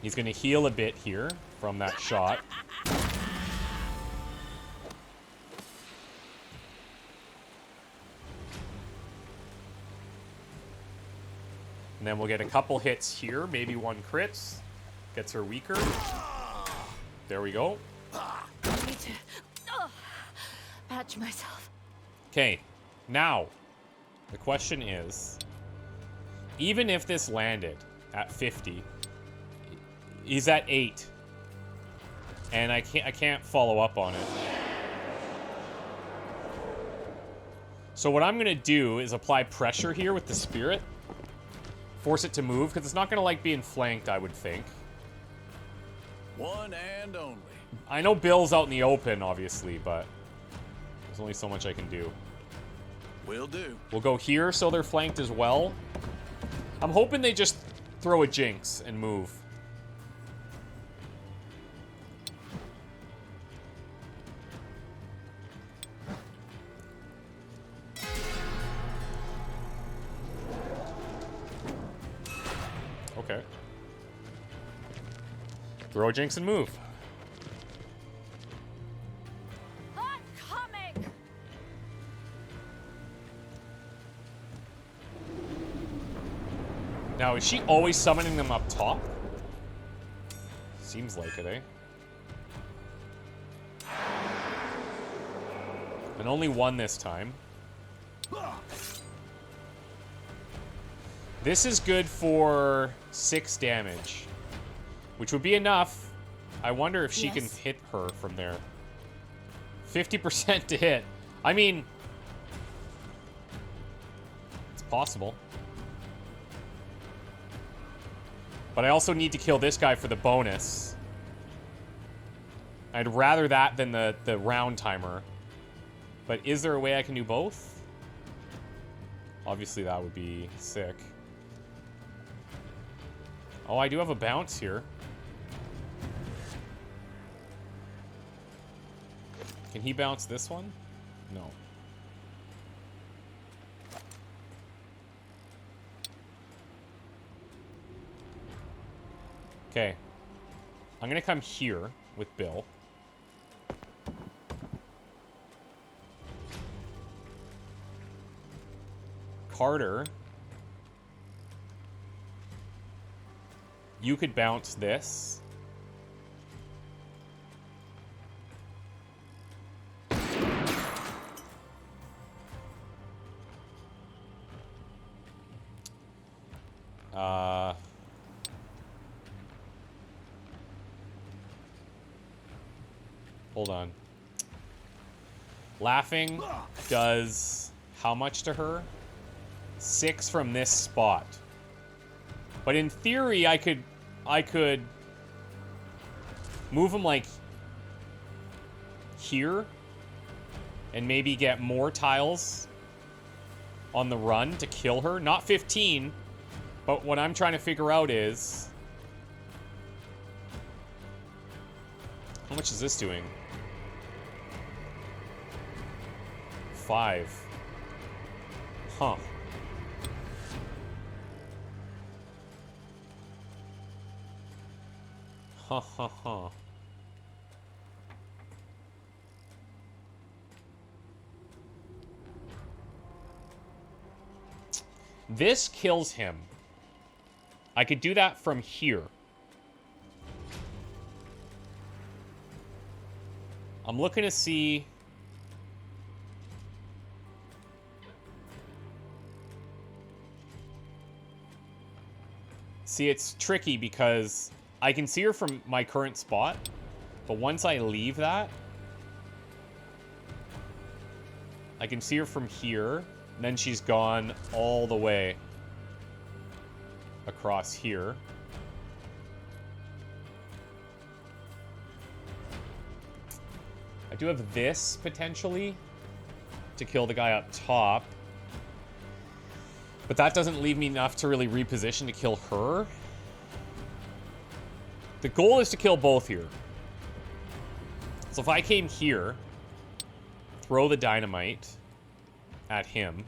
He's going to heal a bit here from that shot. And then we'll get a couple hits here, maybe 1 crits. Gets her weaker. There we go. I need to patch myself. Okay, now The question is, even if this landed at 50, he's at 8. And I can't follow up on it. So what I'm going to do is apply pressure here with the spirit. Force it to move, because it's not going to like being flanked, I would think. One and only. I know Bill's out in the open, obviously, but there's only so much I can do. Will do. We'll go here so they're flanked as well. I'm hoping they just throw a jinx and move. Okay. Throw a jinx and move. I'm coming. Now, is she always summoning them up top? Seems like it, eh? And only one this time. This is good for 6 damage, which would be enough. I wonder if she can hit her from there. 50% to hit. I mean, it's possible. But I also need to kill this guy for the bonus. I'd rather that than the round timer. But is there a way I can do both? Obviously, that would be sick. Oh, I do have a bounce here. Can he bounce this one? No. Okay. I'm gonna come here with Bill. Carter. You could bounce this. Hold on. Laughing does how much to her? 6 from this spot. But in theory, I could move him like here and maybe get more tiles on the run to kill her. Not 15, but what I'm trying to figure out is how much is this doing? 5. Huh. Ha ha ha. This kills him. I could do that from here. I'm looking to see. See, it's tricky because I can see her from my current spot, but once I leave that, I can see her from here, and then she's gone all the way across here. I do have this, potentially, to kill the guy up top. But that doesn't leave me enough to really reposition to kill her. The goal is to kill both here. So if I came here, throw the dynamite at him.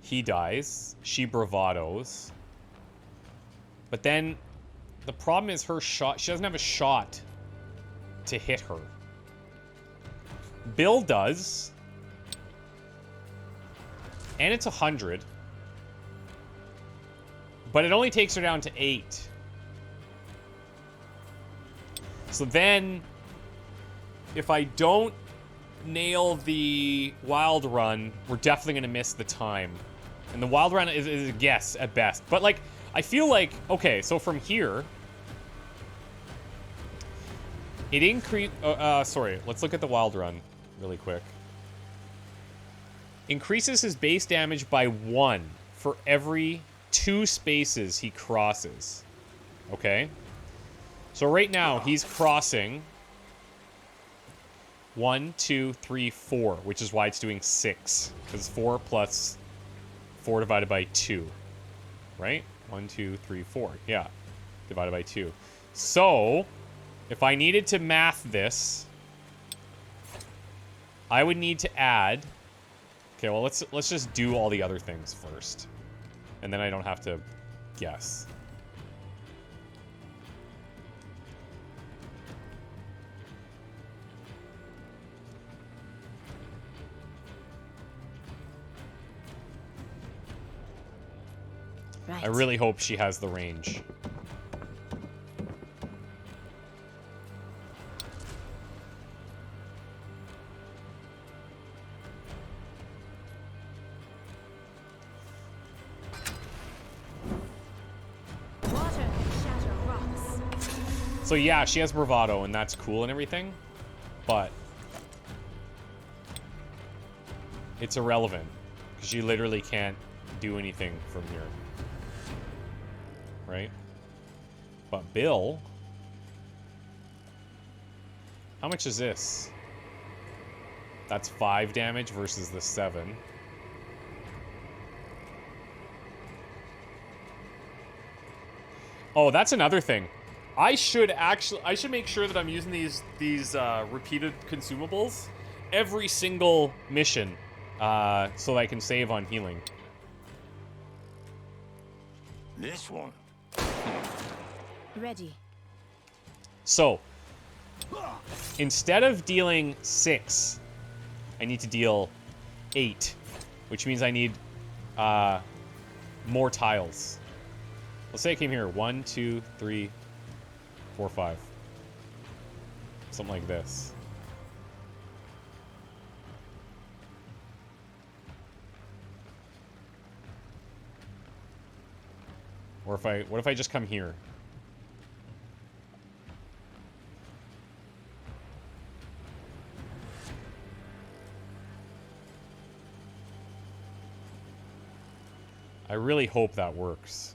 He dies. She bravados. But then the problem is her shot. She doesn't have a shot to hit her. Bill does. And it's 100. But it only takes her down to 8. So then, if I don't nail the wild run, we're definitely going to miss the time. And the wild run is a guess at best. But, like, I feel like... Okay, so from here... It increased... sorry, let's look at the wild run really quick. Increases his base damage by 1 for every 2 spaces he crosses. Okay? So right now, he's crossing 1, 2, 3, 4, which is why it's doing 6. Because 4 plus 4 divided by 2. Right? 1, 2, 3, 4. Yeah. Divided by 2. So, if I needed to math this, I would need to add... Okay, well, let's just do all the other things first. And then I don't have to guess. Right. I really hope she has the range. Water can shatter rocks. So yeah, she has bravado, and that's cool and everything, but it's irrelevant because she literally can't do anything from here, right? But Bill, how much is this? That's 5 damage versus the 7. Oh, that's another thing. I should make sure that I'm using these repeated consumables every single mission, so that I can save on healing. This one. Ready. So, instead of dealing 6, I need to deal 8, which means I need more tiles. Let's say I came here 1, 2, 3, 4, 5. Something like this. Or what if I just come here? I really hope that works.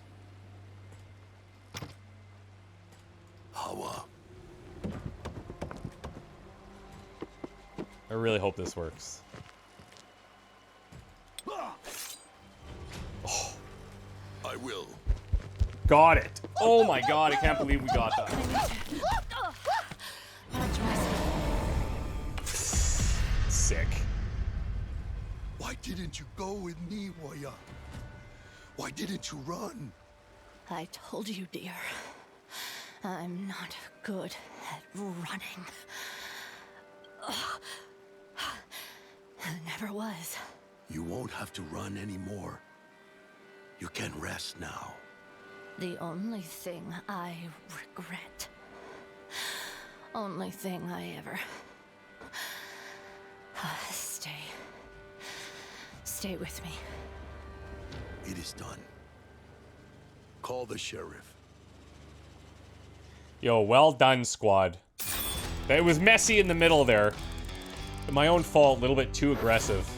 Hawa. I really hope this works. Oh, I will. got it. Oh my god, I can't believe we got that. Watch myself. Sick. Why didn't you go with me, Warrior? Why didn't you run? I told you, dear. I'm not good at running. Ugh. I never was. You won't have to run anymore. You can rest now. The only thing I regret. Only thing I ever... Stay with me. It is done. Call the sheriff. Yo, well done, squad. It was messy in the middle there. My own fault, a little bit too aggressive.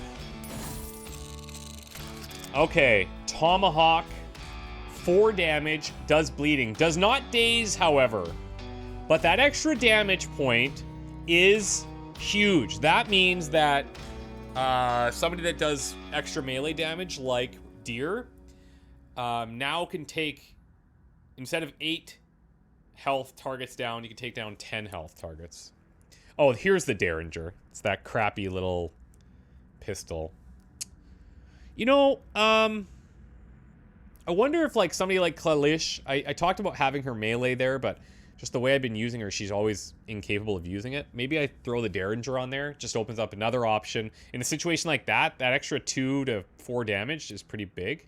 Okay, Tomahawk, 4 damage, does bleeding. Does not daze, however. But that extra damage point is huge. That means that somebody that does extra melee damage, like Deer, now can take, instead of 8 health targets down, you can take down 10 health targets. Oh, here's the Derringer. It's that crappy little pistol. You know, I wonder if, like, somebody like Klalish, I talked about having her melee there, but just the way I've been using her, she's always incapable of using it. Maybe I throw the Derringer on there, just opens up another option. In a situation like that, that extra 2 to 4 damage is pretty big.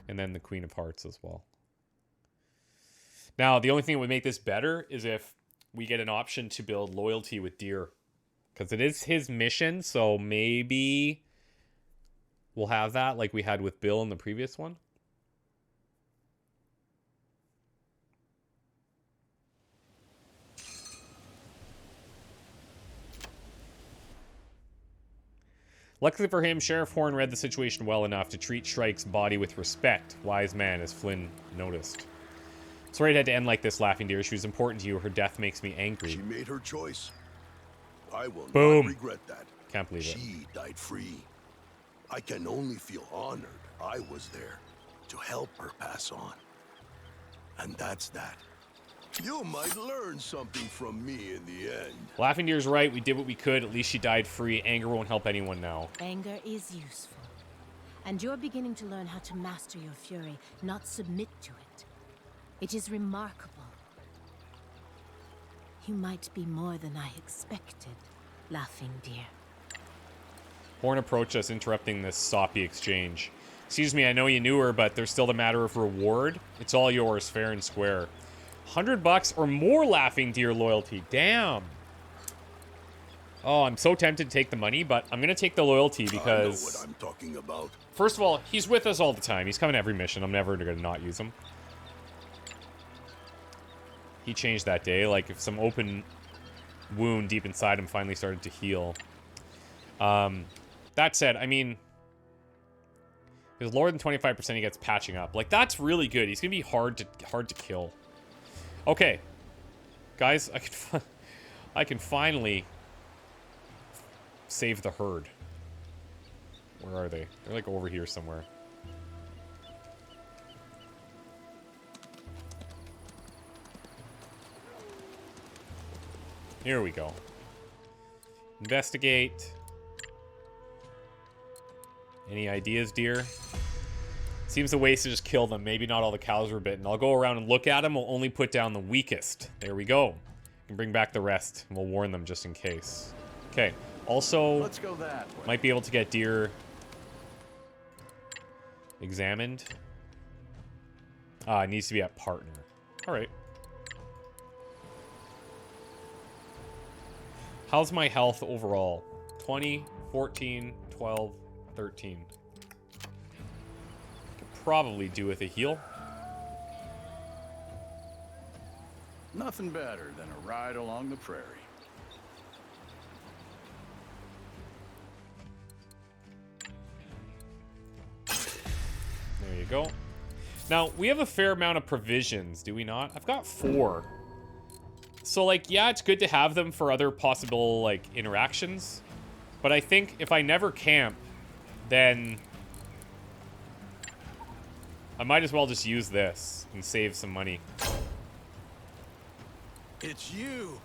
And then the Queen of Hearts as well. Now, the only thing that would make this better is if we get an option to build loyalty with Deer. Because it is his mission, so maybe we'll have that like we had with Bill in the previous one. Luckily for him, Sheriff Horn read the situation well enough to treat Shrike's body with respect. Wise man, as Flynn noticed. Sorry it had to end like this, Laughing Deer. She was important to you. Her death makes me angry. She made her choice. I will Boom. not regret that. Can't believe it. She died free. I can only feel honored I was there to help her pass on. And that's that. You might learn something from me in the end. Laughing Deer's right. We did what we could. At least she died free. Anger won't help anyone now. Anger is useful. And you're beginning to learn how to master your fury, not submit to it. It is remarkable. You might be more than I expected, Laughing Deer. Horn approached us, interrupting this soppy exchange. Excuse me, I know you knew her, but there's still the matter of reward. It's all yours, fair and square. $100 or more Laughing Deer loyalty. Damn. Oh, I'm so tempted to take the money, but I'm going to take the loyalty because... I know what I'm talking about. First of all, he's with us all the time. He's coming to every mission. I'm never going to not use him. He changed that day. Like, if some open wound deep inside him finally started to heal. That said, I mean... If it's lower than 25%, he gets patching up. Like, that's really good. He's going to be hard to kill. Okay. Guys, I can finally save the herd. Where are they? They're like over here somewhere. Here we go. Investigate. Any ideas, dear? Seems the waste to just kill them. Maybe not all the cows were bitten. I'll go around and look at them. We'll only put down the weakest. There we go. And bring back the rest. And we'll warn them just in case. Okay. Also, let's go that way. Might be able to get deer examined. It needs to be at partner. All right. How's my health overall? 20, 14, 12, 13. Could probably do with a heal. Nothing better than a ride along the prairie. There you go. Now, we have a fair amount of provisions, do we not? I've got 4. So, like, yeah, it's good to have them for other possible, like, interactions. But I think if I never camp, then I might as well just use this and save some money. It's you.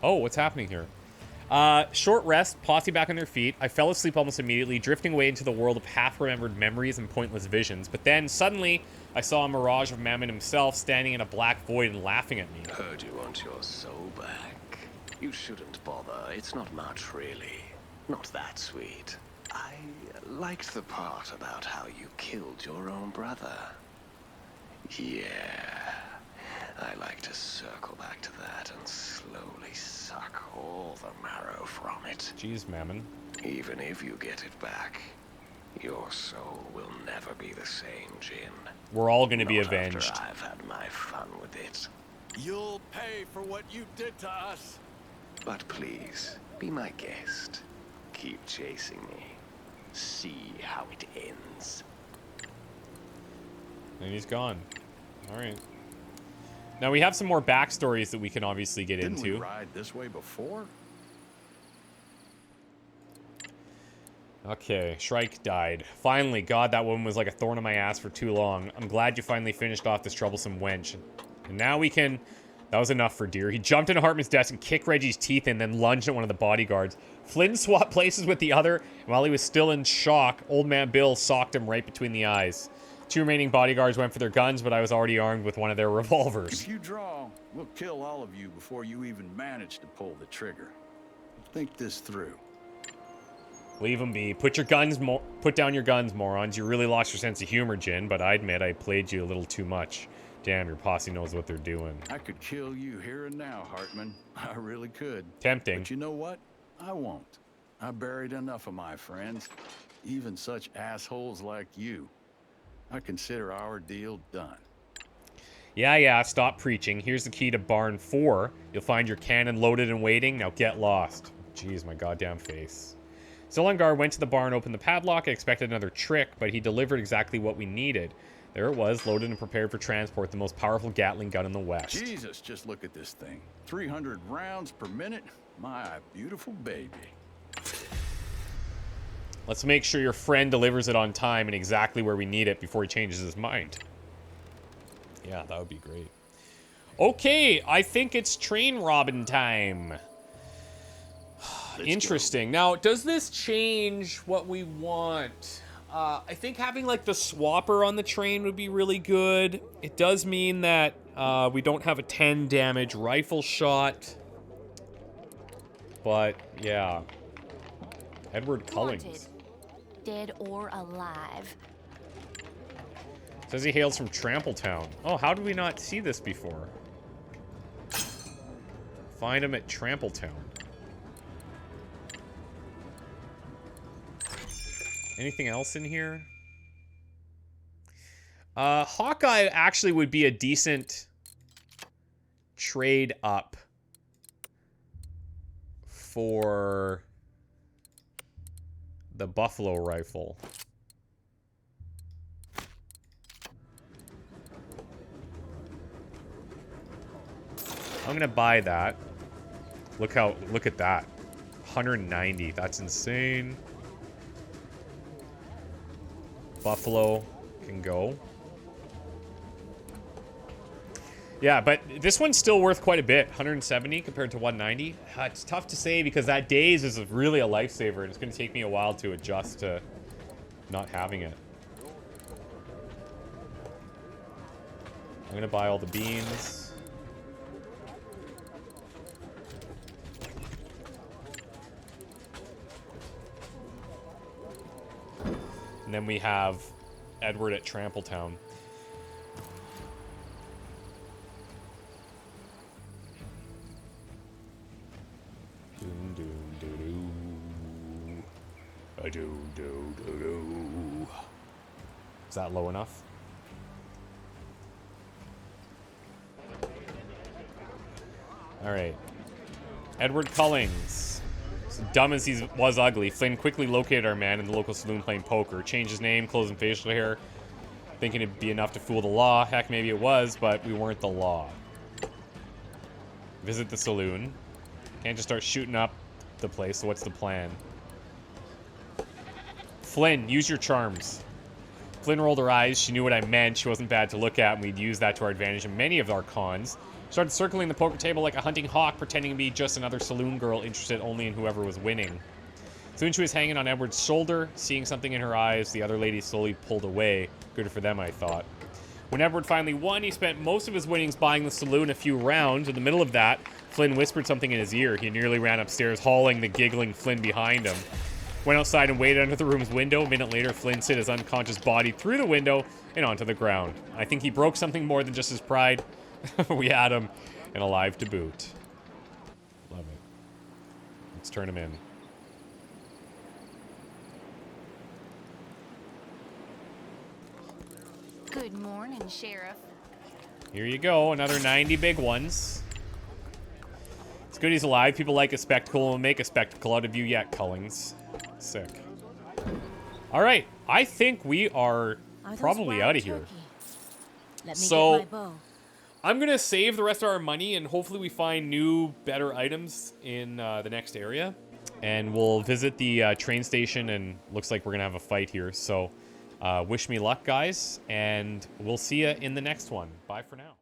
Oh, what's happening here? Short rest, posse back on their feet. I fell asleep almost immediately, drifting away into the world of half-remembered memories and pointless visions. But then, suddenly, I saw a mirage of Mammon himself standing in a black void and laughing at me. Heard you want your soul back. You shouldn't bother. It's not much, really. Not that sweet. I liked the part about how you killed your own brother. Yeah. I like to circle back to that and slowly suck all the marrow from it. Jeez, Mammon. Even if you get it back, your soul will never be the same, Jin. We're all gonna be Not avenged. After I've had my fun with it. You'll pay for what you did to us. But please, be my guest. Keep chasing me. See how it ends. And he's gone. All right. Now we have some more backstories that we can obviously get Didn't into. we ride this way before? Okay, Shrike died. Finally, God, that woman was like a thorn in my ass for too long. I'm glad you finally finished off this troublesome wench. And now we can... That was enough for Deer. He jumped into Hartman's desk and kicked Reggie's teeth in, then lunged at one of the bodyguards. Flynn swapped places with the other, and while he was still in shock, Old Man Bill socked him right between the eyes. 2 remaining bodyguards went for their guns, but I was already armed with one of their revolvers. If you draw, we'll kill all of you before you even manage to pull the trigger. Think this through. Leave them be. Put down your guns, morons. You really lost your sense of humor, Jin, but I admit I played you a little too much. Damn, your posse knows what they're doing. I could kill you here and now, Hartman. I really could. Tempting. But you know what? I won't. I buried enough of my friends, even such assholes like you. I consider our deal done. Yeah, stop preaching. Here's the key to Barn 4. You'll find your cannon loaded and waiting. Now get lost. Jeez, my goddamn face. Zolongar went to the barn, opened the padlock, and expected another trick, but he delivered exactly what we needed. There it was, loaded and prepared for transport, the most powerful Gatling gun in the West. Jesus, just look at this thing. 300 rounds per minute. My beautiful baby. Let's make sure your friend delivers it on time and exactly where we need it before he changes his mind. Yeah, that would be great. Okay, I think it's train robbing time. Interesting. Now, does this change what we want? I think having, like, the swapper on the train would be really good. It does mean that we don't have a 10 damage rifle shot. But, yeah. Edward Cullings. Wanted. Dead or alive. Says he hails from Trampletown. Oh, how did we not see this before? Find him at Trampletown. Anything else in here? Hawkeye actually would be a decent trade up for the Buffalo rifle. I'm gonna buy that. Look at that. 190. That's insane. Buffalo can go. Yeah, but this one's still worth quite a bit. 170 compared to 190. It's tough to say because that Daze is really a lifesaver, and it's going to take me a while to adjust to not having it. I'm going to buy all the beans. And then we have Edward at Trampletown. Doom, doom, doo, doo. A-doo, doo, doo, doo. Is that low enough? All right. Edward Cullings. As dumb as he was ugly, Flynn quickly located our man in the local saloon playing poker. Changed his name, clothes, and facial hair, thinking it'd be enough to fool the law. Heck, maybe it was, but we weren't the law. Visit the saloon. Can't just start shooting up the place, so what's the plan? Flynn, use your charms. Flynn rolled her eyes. She knew what I meant. She wasn't bad to look at, and we'd use that to our advantage in many of our cons. Started circling the poker table like a hunting hawk, pretending to be just another saloon girl interested only in whoever was winning. Soon she was hanging on Edward's shoulder, seeing something in her eyes. The other lady slowly pulled away. Good for them, I thought. When Edward finally won, he spent most of his winnings buying the saloon a few rounds. In the middle of that, Flynn whispered something in his ear. He nearly ran upstairs, hauling the giggling Flynn behind him. Went outside and waited under the room's window. A minute later, Flynn slid his unconscious body through the window and onto the ground. I think he broke something more than just his pride. We had him, and alive to boot. Love it. Let's turn him in. Good morning, Sheriff. Here you go, another 90 big ones. It's good he's alive. People like a spectacle and will make a spectacle out of you yet, Cullings. Sick. All right, I think we are probably out of here. Let me get my bow. I'm going to save the rest of our money, and hopefully we find new, better items in the next area. And we'll visit the train station, and looks like we're going to have a fight here. So wish me luck, guys, and we'll see you in the next one. Bye for now.